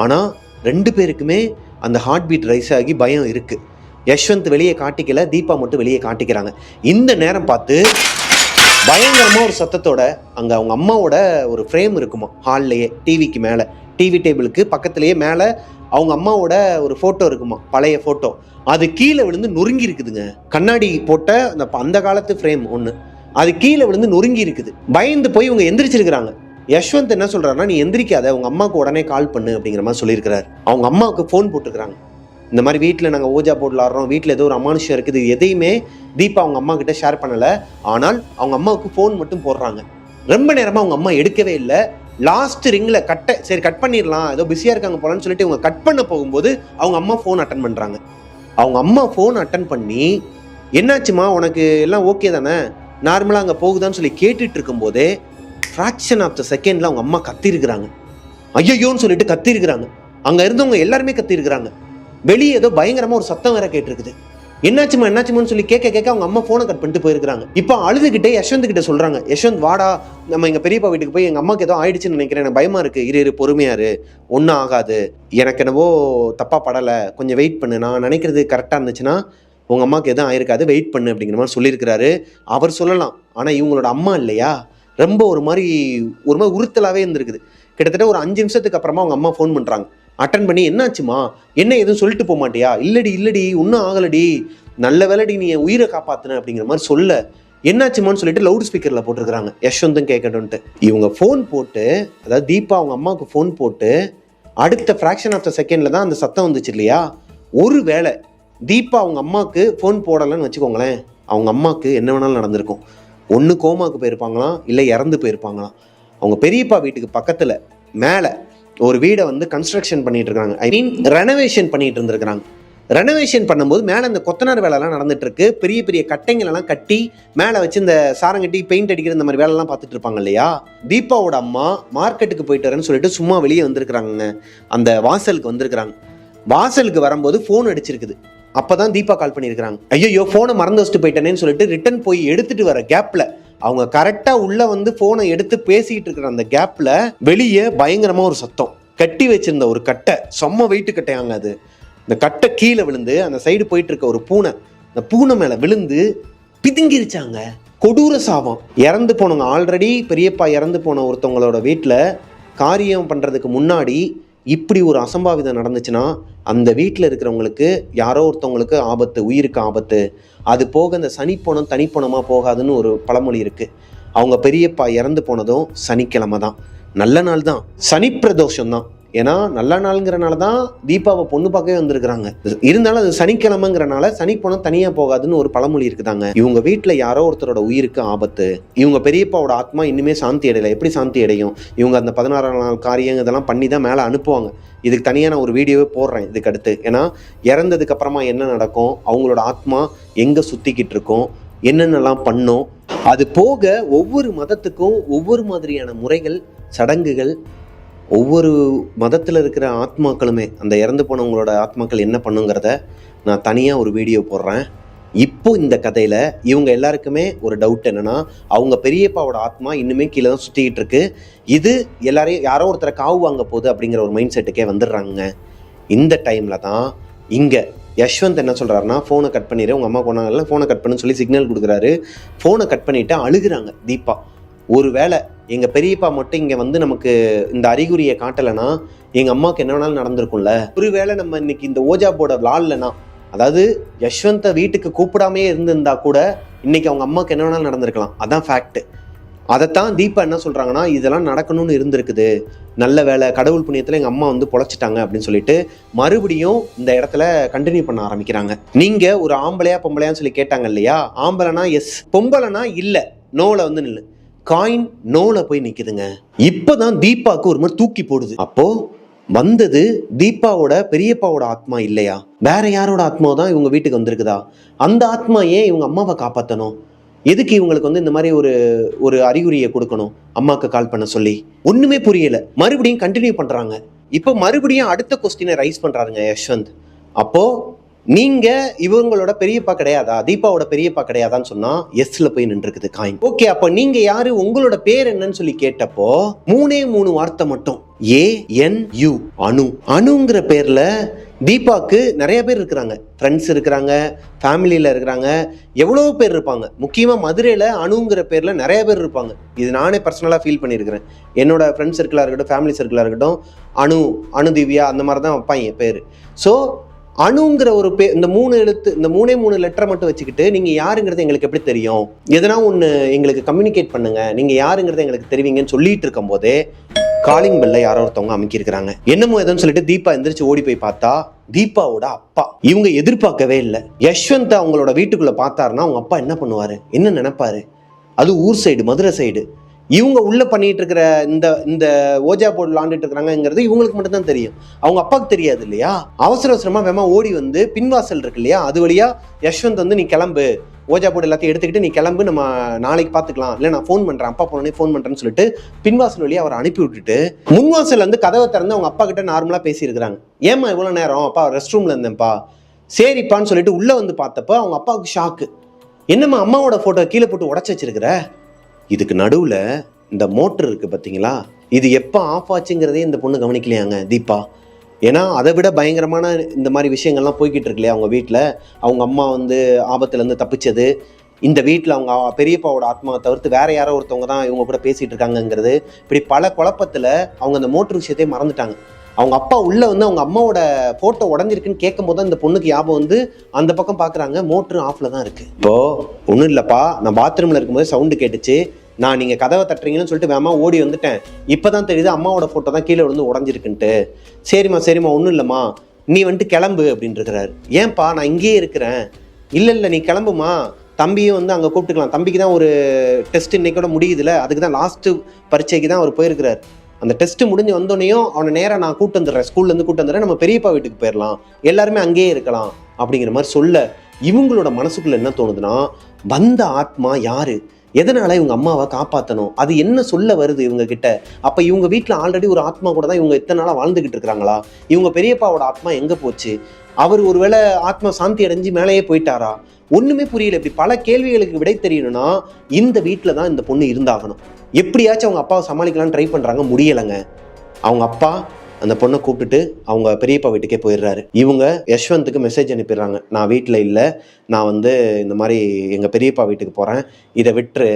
ஆனால் 2 பேருக்குமே அந்த ஹார்ட் பீட் ரைஸ் ஆகி பயம் இருக்குது. யஷ்வந்த் வெளியே காட்டிக்கல, தீபா மட்டும் வெளியே காட்டிக்கிறாங்க. இந்த நேரம் பார்த்து பயங்கரமாக ஒரு சத்தத்தோட அங்கே அவங்க அம்மாவோட ஒரு ஃப்ரேம் இருக்குமா ஹால்லையே, டிவிக்கு மேலே, டிவி டேபிளுக்கு பக்கத்துலேயே மேலே அவங்க அம்மாவோட ஒரு ஃபோட்டோ இருக்குமா, பழைய ஃபோட்டோ. அது கீழே விழுந்து நொறுங்கி இருக்குதுங்க. கண்ணாடி போட்ட அந்த காலத்து ஃப்ரேம் ஒன்று, அது கீழே விழுந்து நொறுங்கி இருக்குது. பயந்து போய் இவங்க எந்திரிச்சிருக்கிறாங்க. யஷ்வந்த் என்ன சொல்றாருன்னா, நீ எந்திரிக்காத, உங்க அம்மாவுக்கு உடனே கால் பண்ணு அப்படிங்கிற மாதிரி சொல்லியிருக்கிறாரு. அவங்க அம்மாவுக்கு ஃபோன் போட்டுருக்காங்க. இந்த மாதிரி வீட்டில் நாங்கள் ஓஜா போர்டில் ஆடுறோம், வீட்டில் ஏதோ ஒரு அமானுஷம் இருக்குது, எதையுமே தீபா அவங்க அம்மா கிட்ட ஷேர் பண்ணலை. ஆனால் அவங்க அம்மாவுக்கு ஃபோன் மட்டும் போடுறாங்க. ரொம்ப நேரமாக அவங்க அம்மா எடுக்கவே இல்லை. லாஸ்ட் ரிங்கில் சரி கட் பண்ணிடலாம், ஏதோ பிஸியாக இருக்காங்க போலான்னு சொல்லிட்டு இவங்க கட் பண்ண போகும்போது அவங்க அம்மா ஃபோன் அட்டன் பண்ணுறாங்க. அவங்க அம்மா ஃபோன் அட்டன் பண்ணி, என்னாச்சுமா, உனக்கு எல்லாம் ஓகே தானே, நார்மலாக அங்கே போகுதான்னு சொல்லி கேட்டுட்டு இருக்கும்போதே ஃப்ராக்ஷன் ஆஃப் த செகண்டில் அவங்க அம்மா கத்திருக்கிறாங்க. ஐயோன்னு சொல்லிட்டு கத்திருக்கிறாங்க. அங்கே இருந்தவங்க எல்லாருமே கத்திருக்கிறாங்க. வெளியே ஏதோ பயங்கரமாக ஒரு சத்தம் வேற கேட்டிருக்குது. என்னாச்சுமான்னு சொல்லி கேட்க அவங்க அம்மா ஃபோனை கட் பண்ணிட்டு போயிருக்காங்க. இப்போ அழுதுகிட்டே யஷ்வந்த் கிட்ட சொல்றாங்க, யஷ்வந்த் வாடா, நம்ம எங்க பெரியப்பா வீட்டுக்கு போய் எங்க அம்மாக்கு ஏதோ ஆயிடுச்சுன்னு நினைக்கிறேன், எனக்கு பயமா இருக்கு, இரு பொறுமையாரு, ஒன்றும் ஆகாது, எனக்கு என்னவோ தப்பா படலை, கொஞ்சம் வெயிட் பண்ணு, நான் நினைக்கிறது கரெக்டாக இருந்துச்சுன்னா உங்க அம்மாவுக்கு எதுவும் ஆயிருக்காது, வெயிட் பண்ணு அப்படிங்கிற மாதிரி சொல்லியிருக்கிறாரு. அவர் சொல்லலாம், ஆனால் இவங்களோட அம்மா இல்லையா, ரொம்ப ஒரு மாதிரி உறுத்தலாவே இருந்திருக்குது. கிட்டத்தட்ட ஒரு 5 நிமிஷத்துக்கு அப்புறமா அவங்க அம்மா ஃபோன் பண்றாங்க. அட்டன் பண்ணி, என்னாச்சுமா, என்ன எதுவும் சொல்லிட்டு போக மாட்டியா, இல்லடி ஒன்றும் ஆகலடி, நல்ல வேலைடி நீ என் உயிரை காப்பாத்துன அப்படிங்கிற மாதிரி சொல்ல, என்னாச்சுமான்னு சொல்லிட்டு லவுட் ஸ்பீக்கர்ல போட்டிருக்கிறாங்க, யஷ்வந்தும் கேட்கட்டும்ட்டு. இவங்க ஃபோன் போட்டு, அதாவது தீபா அவங்க அம்மாவுக்கு ஃபோன் போட்டு அடுத்த ஃப்ராக்ஷன் ஆஃப் த செகண்ட்ல தான் அந்த சத்தம் வந்துச்சு இல்லையா. ஒரு வேளை தீபா அவங்க அம்மாவுக்கு ஃபோன் போடலைன்னு வச்சுக்கோங்களேன், அவங்க அம்மாவுக்கு என்ன வேணாலும் நடந்திருக்கும். ஒன்று கோமாவுக்கு போயிருப்பாங்களாம், இல்லை இறந்து போயிருப்பாங்களாம். அவங்க பெரியப்பா வீட்டுக்கு பக்கத்துல மேலே ஒரு வீடை வந்து கன்ஸ்ட்ரக்ஷன் பண்ணிட்டு இருக்காங்க, ஐ மீன் ரெனோவேஷன் பண்ணிட்டு இருந்திருக்கிறாங்க. ரெனோவேஷன் பண்ணும்போது மேலே இந்த கொத்தனார் வேலைலாம் நடந்துட்டு இருக்கு. பெரிய பெரிய கட்டைங்களெல்லாம் கட்டி மேலே வச்சு இந்த சாரங்கட்டி பெயிண்ட் அடிக்கிற இந்த மாதிரி வேலைலாம் பார்த்துட்டு இருப்பாங்க இல்லையா. தீபாவோட அம்மா மார்க்கெட்டுக்கு போயிட்டு வரேன்னு சொல்லிட்டு சும்மா வெளியே வந்திருக்கிறாங்க. அந்த வாசலுக்கு வந்திருக்கிறாங்க. வாசலுக்கு வரும்போது ஃபோன் அடிச்சிருக்குது. அப்பதான் தீபா கால் பண்ணியிருக்கிறாங்க. ஐயோ ஃபோனை மறந்து வச்சுட்டு போயிட்டேனேன்னு சொல்லிட்டு ரிட்டன் போய் எடுத்துட்டு வர கேப்ல அவங்க கரெக்டா உள்ள வந்து போனை எடுத்து பேசிட்டு இருக்கிற அந்த கேப்ல வெளியே பயங்கரமா ஒரு சத்தம். கட்டி வச்சிருந்த ஒரு கட்டை, செம்ம வெயிட்டு கட்டையாங்க அது. இந்த கட்டை கீழே விழுந்து அந்த சைடு போயிட்டு இருக்க ஒரு பூனை, அந்த பூனை மேல விழுந்து பிதுங்கிருச்சாங்க. கொடூர சாபம். இறந்து போனவங்க, ஆல்ரெடி பெரியப்பா இறந்து போன ஒருத்தவங்களோட வீட்டில் காரியம் பண்றதுக்கு முன்னாடி இப்படி ஒரு அசம்பாவிதம் நடந்துச்சுன்னா அந்த வீட்டில் இருக்கிறவங்களுக்கு யாரோ ஒருத்தவங்களுக்கு ஆபத்து, உயிருக்கு ஆபத்து. அது போக இந்த சனிப்போனம் தனிப்போனமாக போகாதுன்னு ஒரு பழமொழி இருக்குது. அவங்க பெரியப்பா இறந்து போனதும் சனிக்கிழமை தான், நல்ல நாள் தான், சனி பிரதோஷம் தான். ஏன்னா நல்ல நாளுங்கிறனால தான் தீபாவை பொண்ணு பார்க்கவே வந்திருக்கிறாங்க. இருந்தாலும் அது சனிக்கிழமைங்கிறனால சனிப்போனம் தனியாக போகாதுன்னு ஒரு பழமொழி இருக்குதாங்க. இவங்க வீட்டில் யாரோ ஒருத்தரோட உயிருக்கு ஆபத்து. இவங்க பெரியப்பாவோட ஆத்மா இன்னுமே சாந்தி அடையலை. எப்படி சாந்தி அடையும்? இவங்க அந்த 16ஆம் நாள் காரியம் இதெல்லாம் பண்ணி தான் மேலே அனுப்புவாங்க. இதுக்கு தனியாக நான் ஒரு வீடியோவே போடுறேன் இதுக்கு அடுத்து. ஏன்னா இறந்ததுக்கு அப்புறமா என்ன நடக்கும், அவங்களோட ஆத்மா எங்கே சுற்றிக்கிட்டு இருக்கும், என்னென்னலாம் பண்ணோம். அது போக ஒவ்வொரு மதத்துக்கும் ஒவ்வொரு மாதிரியான முறைகள், சடங்குகள், ஒவ்வொரு மதத்தில் இருக்கிற ஆத்மாக்களுமே, அந்த இறந்து போனவங்களோட ஆத்மாக்கள் என்ன பண்ணுங்கிறத நான் தனியாக ஒரு வீடியோ போடுறேன். இப்போ இந்த கதையில் இவங்க எல்லாருக்குமே ஒரு டவுட் என்னென்னா, அவங்க பெரியப்பாவோட ஆத்மா இன்னுமே கீழே தான் சுற்றிக்கிட்டு இருக்கு. இது எல்லாரையும் யாரோ ஒருத்தரை காவு வாங்க போகுது அப்படிங்கிற ஒரு மைண்ட் செட்டுக்கே வந்துடுறாங்க. இந்த டைமில் தான் இங்கே யஷ்வந்த் என்ன சொல்கிறாருன்னா, ஃபோனை கட் பண்ணிடு, உங்கள் அம்மா போனாங்கல்ல, ஃபோனை கட் பண்ணுன்னு சொல்லி சிக்னல் கொடுக்குறாரு. ஃபோனை கட் பண்ணிவிட்டு அழுகுறாங்க தீபா. ஒரு வேளை எங்கள் பெரியப்பா மட்டும் இங்கே வந்து நமக்கு இந்த அறிகுறியை காட்டலைன்னா எங்கள் அம்மாவுக்கு என்ன வேணாலும் நடந்திருக்கும்ல. ஒரு வேளை நம்ம இன்னைக்கு இந்த ஓஜா போர்டை விளாட்லனா, அதாவது யஷ்வந்தை வீட்டுக்கு கூப்பிடாமே இருந்திருந்தா கூட இன்னைக்கு அவங்க அம்மாவுக்கு என்ன வேணாலும் நடந்திருக்கலாம். அதான் ஃபேக்ட். அதைத்தான் தீபா என்ன சொல்கிறாங்கன்னா, இதெல்லாம் நடக்கணும்னு இருந்திருக்குது, நல்ல வேலை, கடவுள் புண்ணியத்தில் எங்கள் அம்மா வந்து பொழைச்சிட்டாங்க அப்படின்னு சொல்லிட்டு மறுபடியும் இந்த இடத்துல கண்டினியூ பண்ண ஆரம்பிக்கிறாங்க. நீங்கள் ஒரு ஆம்பளையா பொம்பளையான்னு சொல்லி கேட்டாங்க இல்லையா, ஆம்பளைனா எஸ், பொம்பளைனா இல்லை, நோவில் வந்து நில்லு. காயின் நோல போய் நிற்குதுங்க. இப்போதான் தீபாவுக்கு ஒரு மாதிரி தூக்கி போடுது. அப்போ வந்தது தீபாவோட பெரியப்பாவோட ஆத்மா இல்லையா, வேற யாரோட ஆத்மா தான் இவங்க வீட்டுக்கு வந்திருக்குதா? அந்த ஆத்மா ஏன் இவங்க அம்மாவை காப்பாற்றணும்? எதுக்கு இவங்களுக்கு வந்து இந்த மாதிரி ஒரு அறிகுறியை கொடுக்கணும், அம்மாவுக்கு கால் பண்ண சொல்லி? ஒண்ணுமே புரியல. மறுபடியும் கண்டினியூ பண்றாங்க. இப்போ மறுபடியும் அடுத்த கொஸ்டினை ரைஸ் பண்றாருங்க யஷ்வந்த். அப்போ நீங்க இவங்களோட பெரியப்பா கிடையாதா, தீபாவோட பெரியப்பா கிடையாதான்னு சொன்னா எஸ்ல போய் நின்றுக்குது காயின். ஓகே, அப்ப நீங்க யாரு, உங்களோட பேர் என்னன்னு சொல்லி கேட்டப்போ 3 வார்த்தை மட்டும், ANU, அனு. அணுங்கிற பேர்ல தீபாக்கு நிறைய பேர் இருக்கிறாங்க, ஃப்ரெண்ட்ஸ் இருக்கிறாங்க, ஃபேமிலியில் இருக்கிறாங்க, எவ்வளோ பேர் இருப்பாங்க. முக்கியமாக மதுரையில் அணுங்கிற பேரில் நிறைய பேர் இருப்பாங்க. இது நானே பர்சனலாக ஃபீல் பண்ணியிருக்கிறேன். என்னோட ஃப்ரெண்ட்ஸ் சர்க்கிளாக இருக்கட்டும், ஃபேமிலி சர்க்கிளாக இருக்கட்டும், அணு திவ்யா அந்த மாதிரி தான் வைப்பாங்க பேர். ஸோ அணுங்கிற ஒரு இந்த 3 எழுத்து, இந்த 3 லெட்டரை மட்டும் வச்சுக்கிட்டு நீங்கள் யாருங்கிறது எங்களுக்கு எப்படி தெரியும், எதனா ஒன்று எங்களுக்கு கம்யூனிகேட் பண்ணுங்க, நீங்கள் யாருங்கிறத எங்களுக்கு தெரிவிங்கன்னு சொல்லிட்டு இருக்கும் போதே காலிங் பெல்ல யாரோ ஒருத்தவங்க அமைக்கிருக்கிறாங்க. என்னமோ எதுன்னு சொல்லிட்டு தீபா எந்திரிச்சு ஓடி போய் பார்த்தா தீபாவோட அப்பா. இவங்க எதிர்பார்க்கவே இல்லை. யஷ்வந்த் அவங்களோட வீட்டுக்குள்ள பார்த்தாருன்னா அவங்க அப்பா என்ன பண்ணுவாரு, என்ன நினைப்பாரு? அது ஊர் சைடு, மதுரை சைடு. இவங்க உள்ள பண்ணிட்டு இருக்கிற இந்த ஓஜா போர்டு விளாண்டுட்டு இருக்கிறாங்கிறது இவங்களுக்கு மட்டும் தான் தெரியும், அவங்க அப்பாவுக்கு தெரியாது இல்லையா. அவசரமா வேமா ஓடி வந்து பின்வாசல் இருக்கு இல்லையா, அது வழியா யஷ்வந்த் வந்து நீ கிளம்பு, ஓஜா போர்டு எல்லாத்தையும் எடுத்துக்கிட்டு நீ கிளம்பு, நம்ம நாளைக்கு பார்த்துக்கலாம், இல்லை நான் ஃபோன் பண்ணுறேன், அப்பா போனோடனே ஃபோன் பண்ணுறேன்னு சொல்லிட்டு பின்வாசல் வழியாக அவரை அனுப்பி விட்டுட்டு முன்வாசல் வந்து கதவை திறந்து அவங்க அப்பா கிட்ட நார்மலாக பேசியிருக்கிறாங்க. ஏமா இவ்வளோ நேரம், அப்பா ரெஸ்ட் ரூமில் இருந்தேன்ப்பா, சரிப்பான்னு சொல்லிட்டு உள்ளே வந்து பார்த்தப்ப அவங்க அப்பாவுக்கு ஷாக்கு. என்னம்மா அம்மாவோட ஃபோட்டோ கீழே போட்டு உடச்சி வச்சிருக்கிற? இதுக்கு நடுவில் இந்த மோட்டர் இருக்குது பார்த்தீங்களா, இது எப்போ ஆஃப் ஆச்சுங்கிறதே இந்த பொண்ணு கவனிக்கலையாங்க தீபா. ஏன்னா அதை விட பயங்கரமான இந்த மாதிரி விஷயங்கள்லாம் போய்கிட்டு இருக்கு இல்லையா அவங்க வீட்டில். அவங்க அம்மா வந்து ஆபத்துலேருந்து தப்பிச்சது, இந்த வீட்டில் அவங்க பெரியப்பாவோட ஆத்மாவை தவிர்த்து வேற யாரோ ஒருத்தவங்க தான் இவங்க கூட பேசிகிட்டு இருக்காங்கங்கிறது, இப்படி பல குழப்பத்தில் அவங்க அந்த மோட்டர் விஷயத்தையே மறந்துட்டாங்க. அவங்க அப்பா உள்ளே வந்து அவங்க அம்மாவோட ஃபோட்டோ உடஞ்சிருக்குன்னு கேட்கும் போது தான் இந்த பொண்ணுக்கு ஞாபகம் வந்து அந்த பக்கம் பார்க்குறாங்க, மோட்ரு ஆஃபில் தான் இருக்குது. இப்போது ஒன்றும் இல்லைப்பா, நான் பாத்ரூமில் இருக்கும்போது சவுண்டு கேட்டுச்சு, நான் நீங்கள் கதவை தட்டுறீங்கன்னு சொல்லிட்டு வேமா ஓடி வந்துட்டேன், இப்போ தான் தெரியுது அம்மாவோட ஃபோட்டோ தான் கீழே விழுந்து உடஞ்சிருக்குன்ட்டு. சரிம்மா ஒன்றும் இல்லைம்மா, நீ வந்துட்டு கிளம்பு அப்படின்னு இருக்கிறாரு. ஏன்பா நான் இங்கேயே இருக்கிறேன்? இல்லை நீ கிளம்புமா, தம்பியும் வந்து அங்கே கூப்பிட்டுக்கலாம், தம்பிக்கு தான் ஒரு டெஸ்ட் இன்னைக்கூட முடியுதுல, அதுக்கு தான் லாஸ்ட்டு பரீட்சைக்கு தான் அவர் போயிருக்கிறார். அந்த டெஸ்ட் முடிஞ்சு வந்தோடனையும் அவனை நேராக நான் கூட்டு வந்துடுறேன், ஸ்கூல்லேருந்து கூட்டு வந்துடுறேன், நம்ம பெரியப்பா வீட்டுக்கு போயிடலாம், எல்லாருமே அங்கேயே இருக்கலாம் அப்படிங்கிற மாதிரி சொல்ல இவங்களோட மனசுக்குள்ள என்ன தோணுதுன்னா, வந்த ஆத்மா யாரு, எதனால இவங்க அம்மாவை காப்பாற்றணும், அது என்ன சொல்ல வருது இவங்க கிட்ட? அப்போ இவங்க வீட்டில் ஆல்ரெடி ஒரு ஆத்மா கூட தான் இவங்க இத்தனை நாளாக வாழ்ந்துகிட்டு இருக்கிறாங்களா? இவங்க பெரியப்பாவோட ஆத்மா எங்கே போச்சு? அவர் ஒருவேளை ஆத்மா சாந்தி அடைஞ்சு மேலேயே போயிட்டாரா? ஒன்றுமே புரியல. இப்படி பல கேள்விகளுக்கு விடை தெரியணும்னா இந்த வீட்டில் தான் இந்த பொண்ணு இருந்தாகணும். எப்படியாச்சும் அவங்க அப்பாவை சமாளிக்கலாம்னு ட்ரை பண்ணுறாங்க, முடியலைங்க. அவங்க அப்பா அந்த பொண்ணை கூப்பிட்டுட்டு அவங்க பெரியப்பா வீட்டுக்கே போயிடுறாரு. இவங்க யஷ்வந்த்துக்கு மெசேஜ் அனுப்பிடுறாங்க, நான் வீட்டில் இல்லை, நான் வந்து இந்த மாதிரி எங்கள் பெரியப்பா வீட்டுக்கு போகிறேன், இதை விட்டுரு,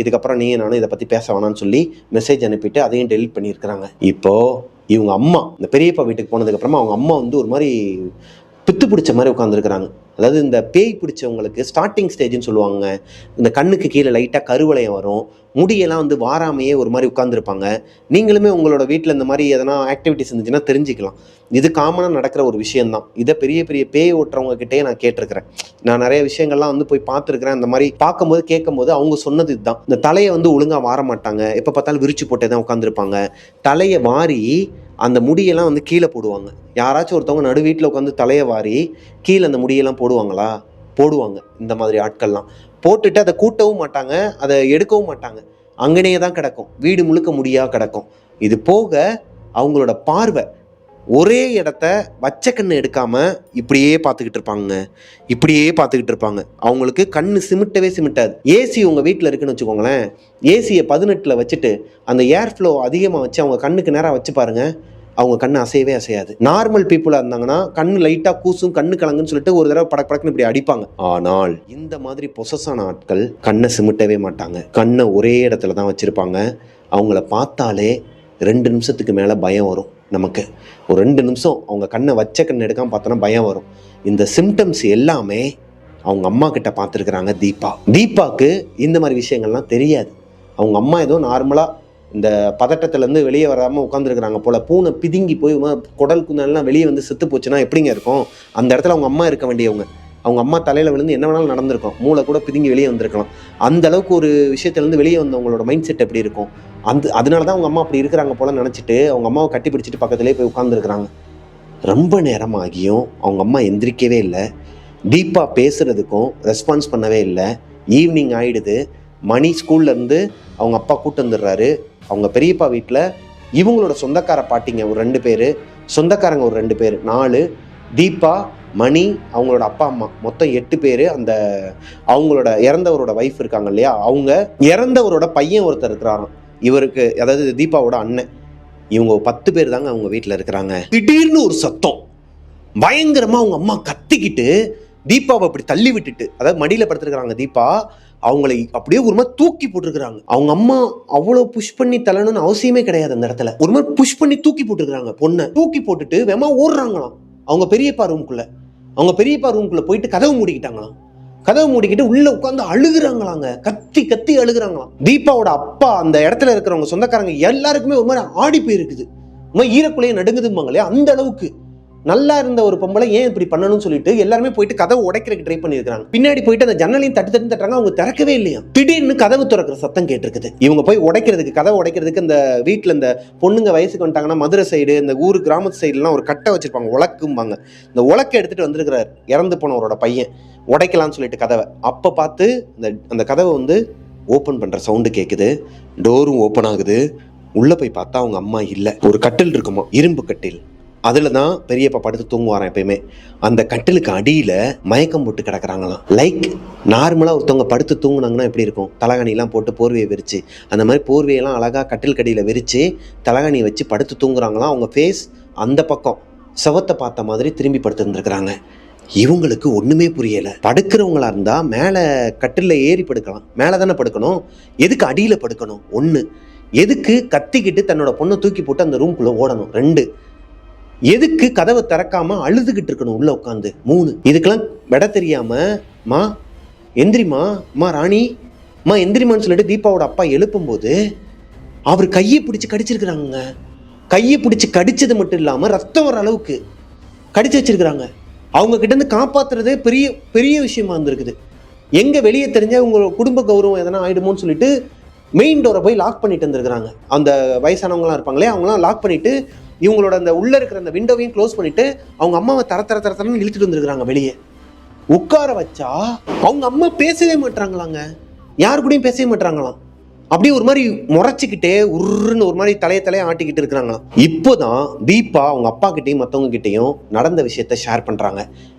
இதுக்கப்புறம் நீ நானும் இதை பற்றி பேச வேணான்னு சொல்லி மெசேஜ் அனுப்பிட்டு அதையும் டெலிட் பண்ணியிருக்கிறாங்க. இப்போது இவங்க அம்மா இந்த பெரியப்பா வீட்டுக்கு போனதுக்கப்புறமா அவங்க அம்மா வந்து ஒரு மாதிரி பித்து பிடிச்ச மாதிரி உட்காந்துருக்குறாங்க. அதாவது இந்த பேய் பிடிச்சவங்களுக்கு ஸ்டார்டிங் ஸ்டேஜ்னு சொல்லுவாங்க. இந்த கண்ணுக்கு கீழே லைட்டாக கருவளையம் வரும், முடியெல்லாம் வந்து வாராமையே ஒரு மாதிரி உட்காந்துருப்பாங்க. நீங்களுமே உங்களோட வீட்டில் இந்த மாதிரி எதனா ஆக்டிவிட்டிஸ் இருந்துச்சுன்னா தெரிஞ்சுக்கலாம். இது காமனாக நடக்கிற ஒரு விஷயந்தான். இதை பெரிய பெரிய பேய் ஓட்டுறவங்க கிட்டே நான் கேட்டிருக்கிறேன். நான் நிறைய விஷயங்கள்லாம் வந்து போய் பார்த்துருக்கிறேன். அந்த மாதிரி பார்க்கும்போது கேட்கும்போது அவங்க சொன்னது இதுதான். இந்த தலையை வந்து ஒழுங்காக வார மாட்டாங்க, எப்போ பார்த்தாலும் விரிச்சு போட்டே தான் உட்காந்துருப்பாங்க. தலையை வாரி அந்த முடியெல்லாம் வந்து கீழே போடுவாங்க. யாராச்சும் ஒருத்தவங்க நடு வீட்டில் உட்காந்து தலையை வாரி கீழே அந்த முடியெல்லாம் போடுவாங்களா? போடுவாங்க. இந்த மாதிரி ஆட்கள்லாம் போட்டுட்டு அதை கூட்டவும் மாட்டாங்க, அதை எடுக்கவும் மாட்டாங்க, அங்கனே தான் கிடக்கும், வீடு முழுக்க முடியா கிடக்கும். இது போக அவங்களோட பார்வை ஒரே இடத்த வச்ச கண்ணு எடுக்காம இப்படியே பார்த்துக்கிட்டு இருப்பாங்க, இப்படியே பார்த்துக்கிட்டு இருப்பாங்க. அவங்களுக்கு கண்ணு சிமிட்டவே சிமிட்டாது. ஏசி உங்கள் வீட்டில் இருக்குன்னு வச்சுக்கோங்களேன், ஏசியை 18 வச்சுட்டு அந்த ஏர் ஃப்ளோ அதிகமாக வச்சு அவங்க கண்ணுக்கு நேராக வச்சு பாருங்க, அவங்க கண்ணு அசையவே அசையாது. நார்மல் பீப்புளாக இருந்தாங்கன்னா கண்ணு லைட்டாக கூசும், கண்ணு கலங்குன்னு சொல்லிட்டு ஒரு தடவை படக்குன்னு இப்படி அடிப்பாங்க. ஆனால் இந்த மாதிரி பொசஸான ஆட்கள் கண்ணை சிமிட்டவே மாட்டாங்க, கண்ணை ஒரே இடத்துல தான் வச்சுருப்பாங்க. அவங்கள பார்த்தாலே 2 நிமிஷத்துக்கு மேலே பயம் வரும். நமக்கு ஒரு 2 நிமிஷம் அவங்க கண்ணை வச்ச கண்ணை எடுக்காமல் பார்த்தோன்னா பயம் வரும். இந்த சிம்டம்ஸ் எல்லாமே அவங்க அம்மா கிட்ட பார்த்துருக்குறாங்க தீபா. தீபாவுக்கு இந்த மாதிரி விஷயங்கள்லாம் தெரியாது. அவங்க அம்மா ஏதோ நார்மலாக இந்த பதட்டத்துலேருந்து வெளியே வராமல் உட்காந்துருக்குறாங்க போல். பூனை பிதுங்கி போய் குடல் குந்தெல்லாம் வெளியே வந்து செத்து போச்சுன்னா எப்படிங்க இருக்கும்? அந்த இடத்துல அவங்க அம்மா இருக்க வேண்டியவங்க. அவங்க அம்மா தலையில் விழுந்து என்ன வேணாலும் நடந்திருக்கும், மூளை கூட பிதுங்கி வெளியே வந்திருக்கலாம். அந்த அளவுக்கு ஒரு விஷயத்துலேருந்து வெளியே வந்தவங்களோட மைண்ட் செட் எப்படி இருக்கும்? அதனால தான் அவங்க அம்மா அப்படி இருக்கிறாங்க போல நினச்சிட்டு அவங்க அம்மாவை கட்டி பிடிச்சிட்டு பக்கத்துலேயே போய் உட்காந்துருக்குறாங்க. ரொம்ப நேரம் ஆகியும் அவங்க அம்மா எந்திரிக்கவே இல்லை. தீபா பேசுகிறதுக்கும் ரெஸ்பான்ஸ் பண்ணவே இல்லை. ஈவினிங் ஆகிடுது. மணி ஸ்கூல்லேருந்து அவங்க அப்பா கூட்டு வந்துடுறாரு. அவங்க பெரியப்பா வீட்டில் இவங்களோட சொந்தக்கார பாட்டிங்க ஒரு 2 பேர், சொந்தக்காரங்க ஒரு 2 பேர், 4, தீபா, மணி, அவங்களோட அப்பா அம்மா, மொத்தம் 8 பேர். அந்த அவங்களோட இறந்தவரோட வைஃப் இருக்காங்க இல்லையா, அவங்க இறந்தவரோட பையன் ஒருத்தர் இருக்கிறாராம் இவருக்கு, அதாவது தீபாவோட அண்ணன். இவங்க 10 பேர் தாங்க அவங்க வீட்டில் இருக்கிறாங்க. திடீர்னு ஒரு சத்தம், பயங்கரமாக அவங்க அம்மா கத்திக்கிட்டு தீபாவை அப்படி தள்ளி விட்டுட்டு, அதாவது மடியில் படுத்துருக்குறாங்க தீபா, அவங்களை அப்படியே ஒரு மாதிரி தூக்கி போட்டுருக்குறாங்க. அவங்க அம்மா அவ்வளோ புஷ் பண்ணி தள்ளணும்னு அவசியமே கிடையாது. அந்த இடத்துல ஒரு மாதிரி புஷ் பண்ணி தூக்கி போட்டுருக்குறாங்க. பொண்ணை தூக்கி போட்டுட்டு வேமா ஓடுறாங்களாம் அவங்க பெரியப்பா ரூம்குள்ள. அவங்க பெரியப்பா ரூம்குள்ள போயிட்டு கதவு மூடிக்கிட்டாங்களாம். கதவு மூடிக்கிட்டு உள்ள உட்காந்து அழுகுறாங்களாங்க, கத்தி கத்தி அழுகுறாங்களாம். தீபாவோட அப்பா, அந்த இடத்துல இருக்கிறவங்க சொந்தக்காரங்க எல்லாருக்குமே ஒரு மாதிரி ஆடி போயிருக்குது, ஈரக்குள்ளையே நடுங்குதும்பாங்க இல்லையா, அந்த அளவுக்கு. நல்லா இருந்த ஒரு பொம்பளை ஏன் இப்படி பண்ணணும்னு சொல்லிட்டு எல்லாருமே போயிட்டு கதவு உடைக்கிறதுக்கு ட்ரை பண்ணியிருக்காங்க. பின்னாடி போயிட்டு அந்த ஜன்னலையும் தட்டு தட்டுறாங்க, அவங்க திறக்கவே இல்லையா. திடீர்னு கதவு திறக்கிற சத்தம் கேட்டிருக்குது. இவங்க போய் உடைக்கிறதுக்கு, கதவை உடைக்கிறதுக்கு, இந்த வீட்டில் இந்த பொண்ணுங்க வயசுக்கு வந்துட்டாங்கன்னா மதுரை சைடு, இந்த ஊர் கிராமத்து சைடுலாம் ஒரு கட்டை வச்சிருப்பாங்க, உலக்கும்பாங்க. இந்த உலக்கை எடுத்துட்டு வந்திருக்கிறார் இறந்து போனவரோட பையன், உடைக்கலாம்னு சொல்லிட்டு கதவை. அப்போ பார்த்து அந்த கதவை வந்து ஓப்பன் பண்ணுற சவுண்டு கேட்குது. டோரும் ஓப்பன் ஆகுது. உள்ளே போய் பார்த்தா அவங்க அம்மா இல்லை. ஒரு கட்டில் இருக்குமா, இரும்பு கட்டில், அதில் தான் பெரியப்பா படுத்து தூங்குவாரான் எப்பயுமே. அந்த கட்டிலுக்கு அடியில் மயக்கம் போட்டு கிடக்குறாங்களாம். லைக் நார்மலாக ஒருத்தவங்க படுத்து தூங்குனாங்கன்னா எப்படி இருக்கும், தலகாணிலாம் போட்டு போர்வையை விரித்து, அந்த மாதிரி போர்வையெல்லாம் அழகாக கட்டில் கடியில் விரித்து தலகாணியை வச்சு படுத்து தூங்குறாங்களாம். அவங்க ஃபேஸ் அந்த பக்கம் செவத்தை பார்த்த மாதிரி திரும்பி படுத்துருந்துருக்குறாங்க. இவங்களுக்கு ஒன்றுமே புரியலை. படுக்கிறவங்களா இருந்தால் மேலே கட்டிலில் ஏறி படுக்கலாம், மேலே தானே படுக்கணும், எதுக்கு அடியில் படுக்கணும்? 1, எதுக்கு கத்திக்கிட்டு தன்னோட பொண்ணை தூக்கி போட்டு அந்த ரூம்குள்ளே ஓடணும்? 2, எதுக்கு கதவை திறக்காம அழுதுகிட்டு இருக்கணும் உள்ள உட்காந்து? 3, இதுக்கெல்லாம் விட தெரியாம மா எந்திரிமா, மா ராணி, மா எந்திரிமான்னு சொல்லிட்டு தீபாவோட அப்பா எழுப்பும்போது அவர் கையை பிடிச்சி கடிச்சிருக்கிறாங்க. கையை பிடிச்சி கடிச்சது மட்டும் இல்லாம ரத்தம் வர அளவுக்கு கடிச்சு வச்சிருக்கிறாங்க. அவங்க கிட்ட இருந்து காப்பாத்துறதே பெரிய பெரிய விஷயமா இருந்திருக்குது. எங்க வெளியே தெரிஞ்ச உங்க குடும்ப கௌரவம் எதனா ஆயிடுமோன்னு சொல்லிட்டு மெயின் டோரை போய் லாக் பண்ணிட்டு இருந்திருக்கிறாங்க. அந்த வயசானவங்களாம் இருப்பாங்களே, அவங்களாம் லாக் பண்ணிட்டு இவங்களோட அந்த உள்ள இருக்கிற அந்த விண்டோவையும் க்ளோஸ் பண்ணிட்டு அவங்க அம்மாவை தரன்னு இழுத்துட்டு வந்துருக்குறாங்க வெளியே. உட்கார வச்சா அவங்க அம்மா பேசவே மாட்டாங்களாங்க, யாரு கூடயும் பேசவே மாட்டாங்களாம். அப்படியே ஒரு மாதிரி முறைச்சிக்கிட்டே உருன்னு ஒரு மாதிரி தலையை ஆட்டிக்கிட்டு இருக்கிறாங்களாம். இப்போதான் தீபா அவங்க அப்பா கிட்டையும் மற்றவங்க கிட்டையும் நடந்த விஷயத்த ஷேர் பண்றாங்க.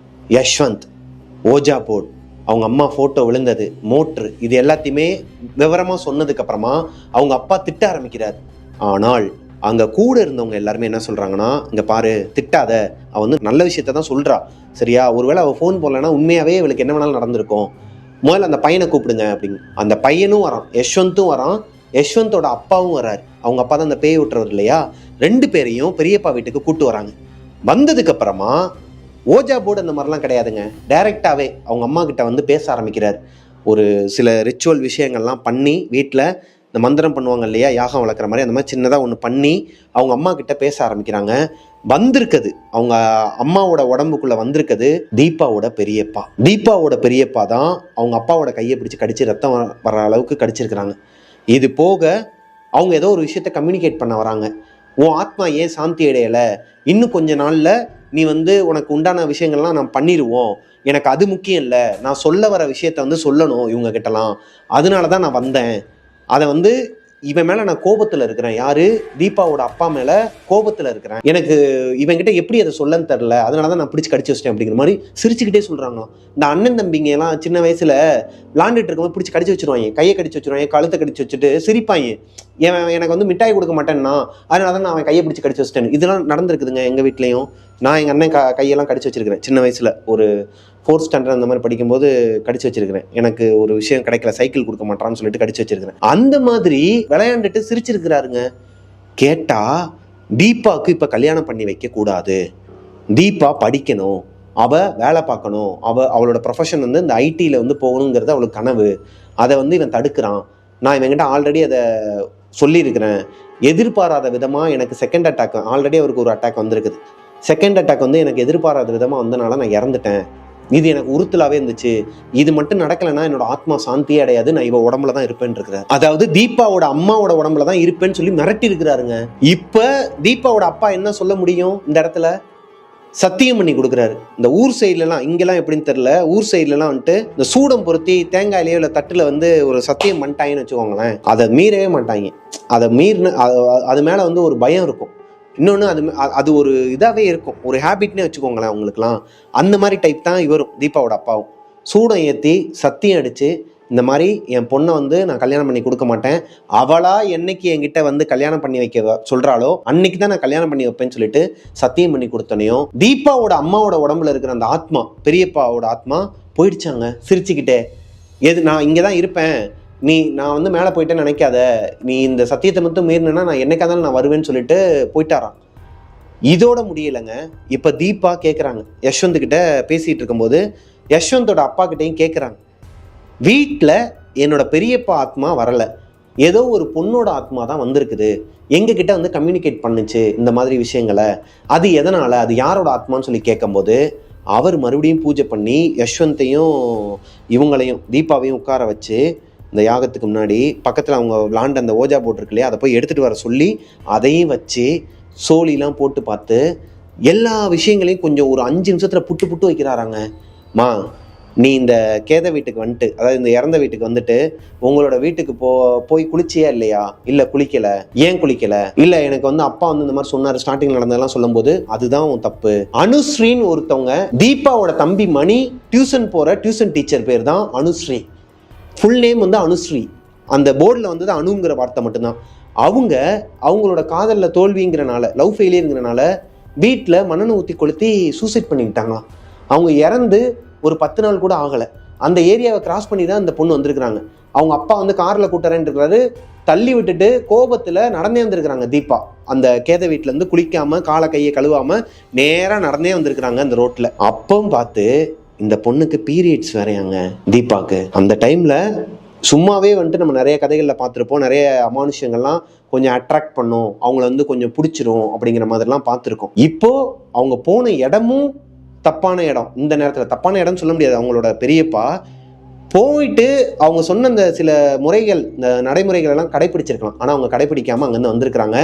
யஷ்வந்த், ஓஜா போர்டு, அவங்க அம்மா ஃபோட்டோ விழுந்தது, மோட்ரு, இது எல்லாத்தையுமே விவரமாக சொன்னதுக்கு அப்புறமா அவங்க அப்பா திட்ட ஆரம்பிக்கிறார். ஆனால் அங்கே கூட இருந்தவங்க எல்லாருமே என்ன சொல்கிறாங்கன்னா, இங்கே பாரு, திட்டாத, அவள் வந்து நல்ல விஷயத்த தான் சொல்கிறா, சரியா? ஒருவேளை அவள் ஃபோன் போடலன்னா உண்மையாகவே இவளுக்கு என்ன வேணாலும் நடந்திருக்கும், முதல்ல அந்த பையனை கூப்பிடுங்க அப்படின்னு. அந்த பையனும் வரான், யஷ்வந்தும் வரான், யஷ்வந்தோட அப்பாவும் வராரு. அவங்க அப்பா தான் அந்த பேய் விட்டுறவர் இல்லையா. 2 பேரையும் பெரியப்பா வீட்டுக்கு கூப்பிட்டு வராங்க. வந்ததுக்கு அப்புறமா ஓஜா போர்டு அந்த மாதிரிலாம் கிடையாதுங்க, டைரெக்டாகவே அவங்க அம்மா கிட்ட வந்து பேச ஆரம்பிக்கிறார். ஒரு சில ரிச்சுவல் விஷயங்கள்லாம் பண்ணி வீட்டில் இந்த மந்திரம் பண்ணுவாங்க இல்லையா, யாகம் வளர்க்குற மாதிரி, அந்த மாதிரி சின்னதாக ஒன்று பண்ணி அவங்க அம்மா கிட்ட பேச ஆரம்பிக்கிறாங்க. வந்திருக்குது அவங்க அம்மாவோட உடம்புக்குள்ளே வந்திருக்குது தீபாவோட பெரியப்பா. தீபாவோட பெரியப்பா தான் அவங்க அப்பாவோட கையை பிடிச்சி கடிச்சு ரத்தம் வர அளவுக்கு கடிச்சிருக்கிறாங்க. இது போக அவங்க ஏதோ ஒரு விஷயத்த கம்யூனிகேட் பண்ண வராங்க. உன் ஆத்மா ஏன் சாந்தி அடையலை, இன்னும் கொஞ்ச நாளில் நீ வந்து உனக்கு உண்டான விஷயங்கள்லாம் நான் பண்ணிடுவோம், எனக்கு அது முக்கியம் இல்லை, நான் சொல்ல வர விஷயத்த வந்து சொல்லணும் இவங்க கிட்டலாம், அதனால தான் நான் வந்தேன். அதை வந்து இவன் மேலே நான் கோபத்தில் இருக்கிறேன். யாரு? தீபாவோட அப்பா மேலே கோபத்தில் இருக்கிறேன். எனக்கு இவன்கிட்ட எப்படி அதை சொல்லன்னு தெரில, அதனால தான் நான் பிடிச்சி கடிச்சு வச்சிட்டேன் அப்படிங்கிற மாதிரி சிரிச்சுக்கிட்டே சொல்கிறாங்களாம். இந்த அண்ணன் தம்பிங்க எல்லாம் சின்ன வயசில் விளாண்டுட்டு இருக்கும்போது பிடிச்சி கடிச்சு வச்சிருவாங்க, கையை கடிச்சு வச்சிருவாங்க, கழுத்தை கடிச்சு வச்சுட்டு சிரிப்பாங்க. எனக்கு வந்து மிட்டாய் கொடுக்க மாட்டேன்னா அதனால தான் நான் அவன் கையை பிடிச்சி கடிச்சு வச்சிட்டேன். இதெல்லாம் நடந்திருக்குதுங்க எங்கள் வீட்லேயும். நான் எங்கள் அண்ணன் கையெல்லாம் கடிச்சு வச்சிருக்கிறேன் சின்ன வயசில். ஒரு 4th ஸ்டாண்டர்ட் அந்த மாதிரி படிக்கும்போது கடிச்சு வச்சிருக்கிறேன். எனக்கு ஒரு விஷயம் கிடைக்கல, சைக்கிள் கொடுக்க மாட்டான்னு சொல்லிட்டு கடிச்சு வச்சிருக்கிறேன். அந்த மாதிரி விளையாண்டுட்டு சிரிச்சிருக்கிறாருங்க. கேட்டா தீபாவுக்கு இப்போ கல்யாணம் பண்ணி வைக்க கூடாது, தீபா படிக்கணும், அவ வேலை பார்க்கணும், அவளோட ப்ரொஃபஷன் வந்து இந்த ஐடியில் வந்து போகணுங்கிறது அவளுக்கு கனவு, அதை வந்து இவன் தடுக்கிறான். நான் இவன்கிட்ட ஆல்ரெடி அதை சொல்லியிருக்கிறேன். எதிர்பாராத விதமாக எனக்கு செகண்ட் அட்டாக், ஆல்ரெடி அவருக்கு ஒரு அட்டாக் வந்திருக்குது. செகண்ட் அட்டாக் வந்து எனக்கு எதிர்பாராத விதமாக வந்தனால நான் இறந்துட்டேன். இது எனக்கு உறுத்தலாவே இருந்துச்சு. இது மட்டும் நடக்கலைன்னா என்னோட ஆத்மா சாந்தியே அடையாது, நான் இவ உடம்புல தான் இருப்பேன்னு இருக்கிறேன். அதாவது தீபாவோட அம்மாவோட உடம்புல தான் இருப்பேன்னு சொல்லி மிரட்டி இருக்கிறாருங்க. இப்ப தீபாவோட அப்பா என்ன சொல்ல முடியும்? இந்த இடத்துல சத்தியம் பண்ணி கொடுக்குறாரு. இந்த ஊர் சைட்லலாம், இங்கெல்லாம் எப்படின்னு தெரியல, ஊர் சைட்லலாம் வந்துட்டு இந்த சூடம் பொருத்தி தேங்காயிலேயோ இல்லை தட்டில் வந்து ஒரு சத்தியம் பண்ணிட்டாங்கன்னு வச்சுக்கோங்களேன், அதை மீறவே மாட்டாங்க. அதை மீறின அது மேலே வந்து ஒரு பயம் இருக்கும். இன்னொன்று அது ஒரு இதாகவே இருக்கும், ஒரு ஹேபிட்னே வச்சுக்கோங்களேன் அவங்களுக்குலாம். அந்த மாதிரி டைப் தான் இவரும், தீபாவோட அப்பாவும். சூடம் ஏற்றி சத்தியம் அடித்து இந்த மாதிரி என் பொண்ணை வந்து நான் கல்யாணம் பண்ணி கொடுக்க மாட்டேன், அவளா என்னைக்கு என்கிட்ட வந்து கல்யாணம் பண்ணி வைக்க சொல்கிறாளோ அன்னைக்கு தான் நான் கல்யாணம் பண்ணி வைப்பேன்னு சொல்லிட்டு சத்தியம் பண்ணி கொடுத்தனையும் தீபாவோட அம்மாவோட உடம்புல இருக்கிற அந்த ஆத்மா, பெரியப்பாவோட ஆத்மா போயிடுச்சாங்க சிரிச்சுக்கிட்டே. நான் இங்கே தான் இருப்பேன், நான் வந்து மேலே போயிட்டேன்னு நினைக்காத, நீ இந்த சத்தியத்தை மட்டும் மீறினா நான் என்னைக்காதாலும் நான் வருவேன்னு சொல்லிட்டு போயிட்டாராம். இதோட முடியலைங்க. இப்போ தீபா கேட்குறாங்க, யஷ்வந்த் கிட்ட பேசிகிட்டு இருக்கும்போது யஷ்வந்தோட அப்பா கிட்டையும் கேட்குறாங்க, வீட்டில் என்னோட பெரியப்பா ஆத்மா வரலை, ஏதோ ஒரு பொண்ணோட ஆத்மா தான் வந்திருக்குது, எங்ககிட்ட வந்து கம்யூனிகேட் பண்ணுச்சு இந்த மாதிரி விஷயங்களை, அது எதனால், அது யாரோட ஆத்மான்னு சொல்லி கேட்கும்போது அவர் மறுபடியும் பூஜை பண்ணி யஷ்வந்தையும் இவங்களையும் தீபாவையும் உட்கார வச்சு இந்த யாகத்துக்கு முன்னாடி பக்கத்தில் அவங்க விளாண்ட அந்த ஓஜா போட் இருக்கு இல்லையா, அதை போய் எடுத்துகிட்டு வர சொல்லி அதையும் வச்சு சோழிலாம் போட்டு பார்த்து எல்லா விஷயங்களையும் கொஞ்சம் ஒரு 5 நிமிஷத்தில் புட்டு புட்டு வைக்கிறாராங்க. மா, நீ இந்த கேத வீட்டுக்கு வந்துட்டு, அதாவது இந்த இறந்த வீட்டுக்கு வந்துட்டு உங்களோட வீட்டுக்கு போய் குளிச்சியா இல்லையா? இல்லை குளிக்கலை. ஏன் குளிக்கலை? இல்லை எனக்கு வந்து அப்பா வந்து இந்த மாதிரி சொன்னார், ஸ்டார்டிங் நடந்ததெல்லாம் சொல்லும் போது அதுதான் உன் தப்பு. அனுஸ்ரீன்னு ஒருத்தவங்க, தீபாவோட தம்பி மணி டியூஷன் போகிற டியூஷன் டீச்சர் பேர் தான் அனுஸ்ரீ. ஃபுல் நேம் வந்து அனுஸ்ரீ. அந்த போர்டில் வந்தது அணுங்கிற வார்த்தை மட்டும்தான். அவங்களோட காதலில் தோல்விங்கிறனால, லவ் ஃபெயிலியருங்கிறனால வீட்டில் மண்ணெண்ணெய் ஊற்றி கொளுத்தி சூசைட் பண்ணிக்கிட்டாங்களாம். அவங்க இறந்து ஒரு 10 நாள் கூட ஆகலை. அந்த ஏரியாவை கிராஸ் பண்ணி தான் இந்த பொண்ணு வந்திருக்கிறாங்க. அவங்க அப்பா வந்து காரில் கூட்டுறேன்னு இருக்கிறாரு, தள்ளி விட்டுட்டு கோபத்தில் நடந்தே வந்திருக்கிறாங்க தீபா. அந்த கேத வீட்டிலேருந்து குளிக்காமல் காலை கையை கழுவாமல் நேராக நடந்தே வந்திருக்கிறாங்க அந்த ரோட்டில். அப்பவும் பார்த்து இந்த பொண்ணுக்கு பீரியட்ஸ் வேறையாங்க தீபாவுக்கு. அந்த டைமில் சும்மாவே வந்துட்டு நம்ம நிறைய கதைகளில் பார்த்துருப்போம், நிறைய அமானுஷங்கள்லாம் கொஞ்சம் அட்ராக்ட் பண்ணும், அவங்கள வந்து கொஞ்சம் பிடிச்சிரும் அப்படிங்கிற மாதிரிலாம் பார்த்துருக்கோம். இப்போது அவங்க போன இடமும் தப்பான இடம். இந்த நேரத்தில் தப்பான இடம்னு சொல்ல முடியாது. அவங்களோட பெரியப்பா போயிட்டு அவங்க சொன்ன அந்த சில முறைகள், இந்த நடைமுறைகள் எல்லாம் கடைப்பிடிச்சிருக்கலாம், ஆனால் அவங்க கடைப்பிடிக்காமல் அங்கேருந்து வந்திருக்கிறாங்க.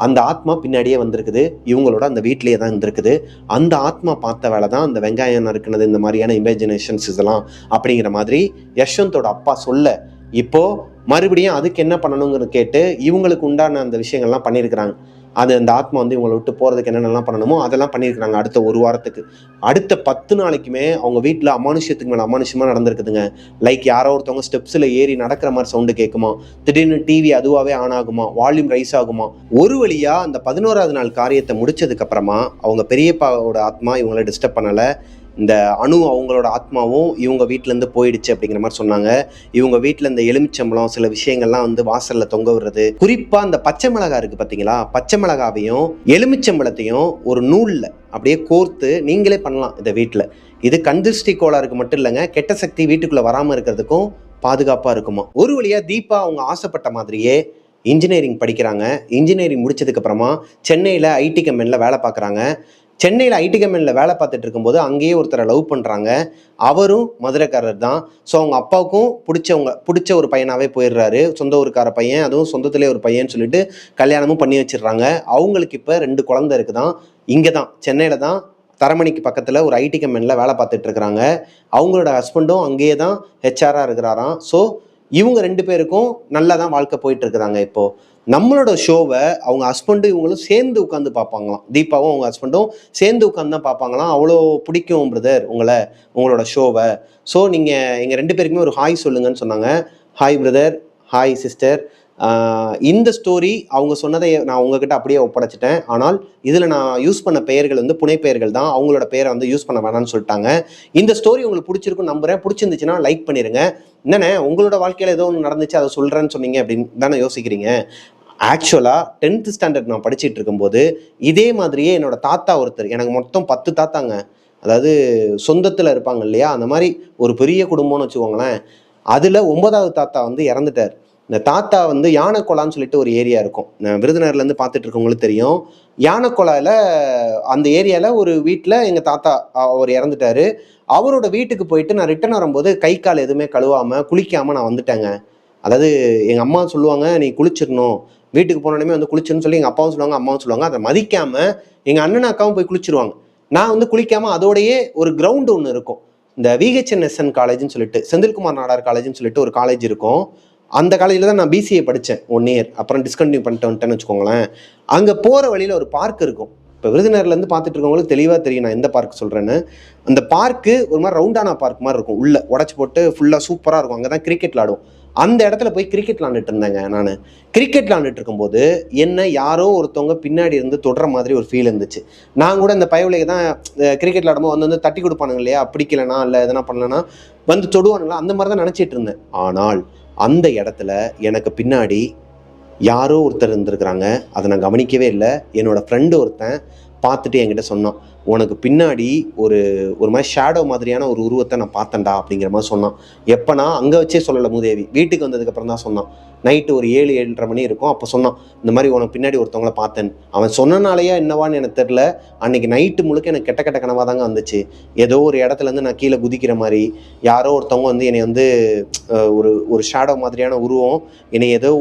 அந்த ஆத்மா பின்னாடியே வந்திருக்குது, இவங்களோட அந்த வீட்டிலேயே தான் இருந்திருக்குது. அந்த ஆத்மா பார்த்த வேலை தான் அந்த வெங்காயம் நறுக்குனது, இந்த மாதிரியான இமேஜினேஷன்ஸ் இதெல்லாம் அப்படிங்கிற மாதிரி யஷ்வந்தோட அப்பா சொல்ல, இப்போது மறுபடியும் அதுக்கு என்ன பண்ணணுங்கிறது கேட்டு இவங்களுக்கு உண்டான அந்த விஷயங்கள்லாம் பண்ணியிருக்கிறாங்க. அது அந்த ஆத்மா வந்து இவங்களை விட்டு போகிறதுக்கு என்னென்னலாம் பண்ணணுமோ அதெல்லாம் பண்ணியிருக்கிறாங்க. அடுத்த 1 வாரத்துக்கு, அடுத்த 10 நாளைக்குமே அவங்க வீட்டில் அமானுஷத்துக்கு மேலே அமானுஷமாக நடந்திருக்குதுங்க. லைக் யாரோ ஒருத்தவங்க ஸ்டெப்ஸில் ஏறி நடக்கிற மாதிரி சவுண்டு கேட்குமா, திடீர்னு டிவி அதுவாகவே ஆன் ஆகுமா, வால்யூம் ரைஸ் ஆகுமா. ஒரு வழியாக அந்த 11வது நாள் காரியத்தை முடிச்சதுக்கப்புறமா அவங்க பெரியப்பாவோட ஆத்மா இவங்களை டிஸ்டர்ப் பண்ணலை. இந்த அணு அவங்களோட ஆத்மாவும் இவங்க வீட்டிலேருந்து போயிடுச்சு அப்படிங்கிற மாதிரி சொன்னாங்க. இவங்க வீட்டில் இந்த எலுமிச்சம்பழம் சில விஷயங்கள்லாம் வந்து வாசலில் தொங்க விடுறது, குறிப்பாக அந்த பச்சை மிளகா இருக்குது பார்த்தீங்களா, பச்சை மிளகாவையும் எலுமிச்சம்பழத்தையும் ஒரு நூலில் அப்படியே கோர்த்து நீங்களே பண்ணலாம் இந்த வீட்டில். இது கண்திருஷ்டி கோளாறுக்கு மட்டும் இல்லைங்க, கெட்ட சக்தி வீட்டுக்குள்ளே வராமல் இருக்கிறதுக்கும் பாதுகாப்பாக இருக்குமா. ஒரு வழியாக தீபா அவங்க ஆசைப்பட்ட மாதிரியே இன்ஜினியரிங் படிக்கிறாங்க. இன்ஜினியரிங் முடிச்சதுக்கப்புறமா சென்னையில் ஐடி கம்பெனியில் வேலை பார்க்குறாங்க. சென்னையில் ஐடி கம்பெனியில் வேலை பார்த்துட்டு இருக்கும்போது அங்கேயே ஒருத்தரை லவ் பண்ணுறாங்க. அவரும் மதுரைக்காரர் தான். ஸோ அவங்க அப்பாவுக்கும் பிடிச்ச ஒரு பையனாகவே போயிடுறாரு, சொந்த ஊருக்கார பையன், அதுவும் சொந்தத்திலே ஒரு பையன் சொல்லிட்டு கல்யாணமும் பண்ணி வச்சிடுறாங்க. அவங்களுக்கு இப்போ 2 குழந்தை இருக்குதான். இங்கே தான் சென்னையில் தான் தரமணிக்கு பக்கத்தில் ஒரு ஐடி கம்பெனியில் வேலை பார்த்துட்டு இருக்கிறாங்க. அவங்களோட ஹஸ்பண்டும் அங்கேயே தான் ஹெச்ஆராக இருக்கிறாராம். ஸோ இவங்க 2 பேருக்கும் நல்லா தான் வாழ்க்கை போயிட்டு இருக்கிறாங்க. இப்போது நம்மளோட ஷோவை அவங்க ஹஸ்பண்டும் இவங்களும் சேர்ந்து உட்காந்து பார்ப்பாங்களாம். தீபாவும் அவங்க ஹஸ்பண்டும் சேர்ந்து உட்காந்து தான் பார்ப்பாங்களாம். அவ்வளோ பிடிக்கும் பிரதர் உங்களோட ஷோவை. ஸோ நீங்கள் எங்கள் 2 பேருக்குமே ஒரு ஹாய் சொல்லுங்கன்னு சொன்னாங்க. Hi brother, hi sister. இந்த ஸ்டோரி அவங்க சொன்னதை நான் உங்ககிட்ட அப்படியே ஒப்படைச்சிட்டேன். ஆனால் இதில் நான் யூஸ் பண்ண பெயர்கள் வந்து புனை பெயர்கள் தான். அவங்களோட பெயரை வந்து யூஸ் பண்ண வேணாம்னு சொல்லிட்டாங்க. இந்த ஸ்டோரி உங்களுக்கு பிடிச்சிருக்குன்னு நம்புறேன். பிடிச்சிருந்துச்சுன்னா லைக் பண்ணிடுங்க. என்னண்ணே உங்களோட வாழ்க்கையில் ஏதோ ஒன்று நடந்துச்சு அதை சொல்கிறேன்னு சொன்னீங்க அப்படின்னு தானே யோசிக்கிறீங்க. ஆக்சுவலாக 10th ஸ்டாண்டர்ட் நான் படிச்சுட்டு இருக்கும்போது இதே மாதிரியே என்னோட தாத்தா ஒருத்தர், எனக்கு மொத்தம் 10 தாத்தாங்க, அதாவது சொந்தத்தில் இருப்பாங்க இல்லையா, அந்த மாதிரி ஒரு பெரிய குடும்பம்னு வச்சுக்கோங்களேன். அதில் 9வது தாத்தா வந்து இறந்துட்டார். இந்த தாத்தா வந்து யானைக்கொலான்னு சொல்லிட்டு ஒரு ஏரியா இருக்கும், விருதுநகர்லேருந்து பார்த்துட்டு இருக்கவங்களுக்கு தெரியும். யானைக்கொலாவில் அந்த ஏரியாவில் ஒரு வீட்டில் எங்கள் தாத்தா அவர் இறந்துட்டாரு. அவரோட வீட்டுக்கு போயிட்டு நான் ரிட்டர்ன் வரும்போது கை கால் எதுவுமே கழுவாமல் குளிக்காமல் நான் வந்துட்டேங்க. அதாவது எங்கள் அம்மா சொல்லுவாங்க நீ குளிச்சிடணும், வீட்டுக்கு போனோடனே வந்து குளிச்சிடணும்னு சொல்லி எங்கள் அப்பாவும் சொல்லுவாங்க, அம்மாவும் சொல்லுவாங்க. அதை மதிக்காமல் எங்கள் அண்ணன் அக்காவும் போய் குளிச்சிருவாங்க. நான் வந்து குளிக்காமல் அதோடையே ஒரு கிரவுண்டு ஒன்று இருக்கும், இந்த VHNSN காலேஜ்னு சொல்லிட்டு, செந்தில்குமார் நாடார் காலேஜ்னு சொல்லிட்டு ஒரு காலேஜ் இருக்கும். அந்த காலேஜில் தான் நான் BCA படித்தேன் 1 இயர். அப்புறம் டிஸ்கண்டினியூ பண்ணிட்டு வந்துட்டேன்னு வச்சுக்கோங்களேன். அங்கே போகிற வழியில் ஒரு பார்க் இருக்கும். இப்போ விருதுநகர்லேருந்து பார்த்துட்டு இருக்கவங்களுக்கு தெளிவாக தெரியும் நான் எந்த பார்க் சொல்கிறேன்னு. அந்த பார்க்கு ஒரு மாதிரி ரவுண்டான பார்க் மாதிரி இருக்கும், உள்ளே உடச்சி போட்டு ஃபுல்லாக சூப்பராக இருக்கும். அங்கே தான் கிரிக்கெட் விளாடும். அந்த இடத்துல போய் கிரிக்கெட் விளாண்டுட்டு இருந்தேங்க. நான் கிரிக்கெட் விளாண்டுட்டு இருக்கும்போது என்ன யாரோ ஒருத்தவங்க பின்னாடி இருந்து தொடுற மாதிரி ஒரு ஃபீல் இருந்துச்சு. நான் கூட இந்த பயவுலையை தான் கிரிக்கெட் விளாடும்போது வந்து தட்டி கொடுப்பானுங்க இல்லையா, பிடிக்கலனா இல்லை எதனா பண்ணலன்னா வந்து தொடுவானுங்களா, அந்த மாதிரி தான் நினச்சிட்டு இருந்தேன். ஆனால் அந்த இடத்துல எனக்கு பின்னாடி யாரோ ஒருத்தர் இருந்திருக்கிறாங்க. அதை நான் கவனிக்கவே இல்லை. என்னோட ஃப்ரெண்டு ஒருத்தன் பார்த்துட்டு என்கிட்ட சொன்னான், உனக்கு பின்னாடி ஒரு மாதிரி ஷேடோ மாதிரியான ஒரு உருவத்தை நான் பார்த்தேன்டா அப்படிங்கிற மாதிரி சொன்னான். எப்போனா அங்கே வச்சே சொல்லலை மூதேவி, வீட்டுக்கு வந்ததுக்கப்புறம் தான் சொன்னான். நைட்டு ஒரு 7-7:30 மணி இருக்கும். அப்போ சொன்னான், இந்த மாதிரி உனக்கு பின்னாடி ஒருத்தவங்கள பார்த்தேன். அவன் சொன்னனாலேயா என்னவான்னு எனக்கு தெரில, அன்றைக்கி நைட்டு முழுக்க எனக்கு கெட்ட கெட்ட கனவாக தாங்க வந்துச்சு. ஏதோ ஒரு இடத்துலேருந்து நான் கீழே குதிக்கிற மாதிரி, யாரோ ஒருத்தவங்க வந்து என்னை வந்து ஒரு ஷேடோ மாதிரியான உருவம் என்னை ஏதோ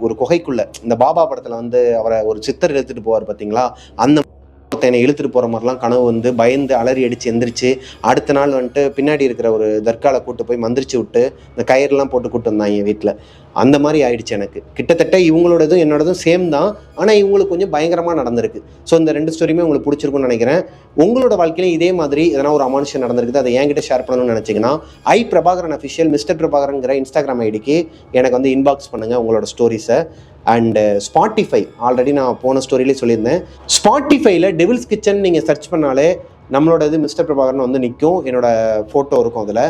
ஒரு குகைக்குள்ளே, இந்த பாபா படத்தில் வந்து அவரை ஒரு சித்தர் இழுத்துட்டு போவார் பார்த்தீங்களா, அந்த என்னை இழுத்துட்டு போகிற மாதிரிலாம் கனவு வந்து பயந்து அலறி அடித்து எந்திரிச்சு அடுத்த நாள் வந்துட்டு பின்னாடி இருக்கிற ஒரு தர்காவில் கூட்டு போய் மந்திரிச்சு விட்டு இந்த கயிறுலாம் போட்டு கூட்டு வந்தாங்க என் வீட்டில். அந்த மாதிரி ஆயிடுச்சு எனக்கு. கிட்டத்தட்ட இவங்களோடதும் என்னோடதும் சேம் தான், ஆனால் இவங்களுக்கு கொஞ்சம் பயங்கரமாக நடந்திருக்கு. ஸோ இந்த 2 ஸ்டோரியுமே உங்களுக்கு பிடிச்சிருக்குன்னு நினைக்கிறேன். உங்களோட வாழ்க்கையில இதே மாதிரி எதனா ஒரு அமானுஷம் நடந்திருக்குது, அதை என்கிட்ட ஷேர் பண்ணணும்னு நினச்சிங்கன்னா பிரபாகரன் அஃபிஷியல் மிஸ்டர் பிரபாகரன்கிற இன்ஸ்டாகிராம் ஐடிக்கு எனக்கு வந்து இன்பாக்ஸ் பண்ணுங்கள் உங்களோட ஸ்டோரிஸை. அண்டு ஸ்பாட்டிஃபை ஆல்ரெடி நான் போன ஸ்டோரியிலே சொல்லியிருந்தேன். ஸ்பாட்டிஃபைல டெவில்ஸ் கிச்சன் நீங்கள் சர்ச் பண்ணாலே நம்மளோட இது மிஸ்டர் பிரபாகரன் வந்து நிற்கும், என்னோட ஃபோட்டோ இருக்கும் அதில்.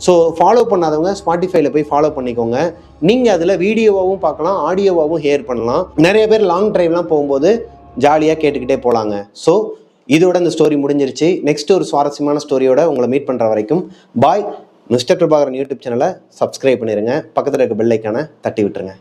ஸோ ஃபாலோ பண்ணாதவங்க ஸ்பாட்டிஃபைல போய் ஃபாலோ பண்ணிக்கோங்க. நீங்கள் அதில் வீடியோவாகவும் பார்க்கலாம், ஆடியோவாகவும் ஹேர் பண்ணலாம். நிறைய பேர் லாங் ட்ரைவ்லாம் போகும்போது ஜாலியாக கேட்டுக்கிட்டே போகலாங்க. ஸோ இதோட இந்த ஸ்டோரி முடிஞ்சிருச்சு. நெக்ஸ்ட் ஒரு சுவாரஸ்யமான ஸ்டோரியோட உங்களை மீட் பண்ணுற வரைக்கும் பாய். மிஸ்டர் பிரபாகரன் யூடியூப் சேனலை சப்ஸ்கிரைப் பண்ணிடுங்க, பக்கத்தில் இருக்க பெல் ஐக்கானை தட்டி விட்டுருங்க.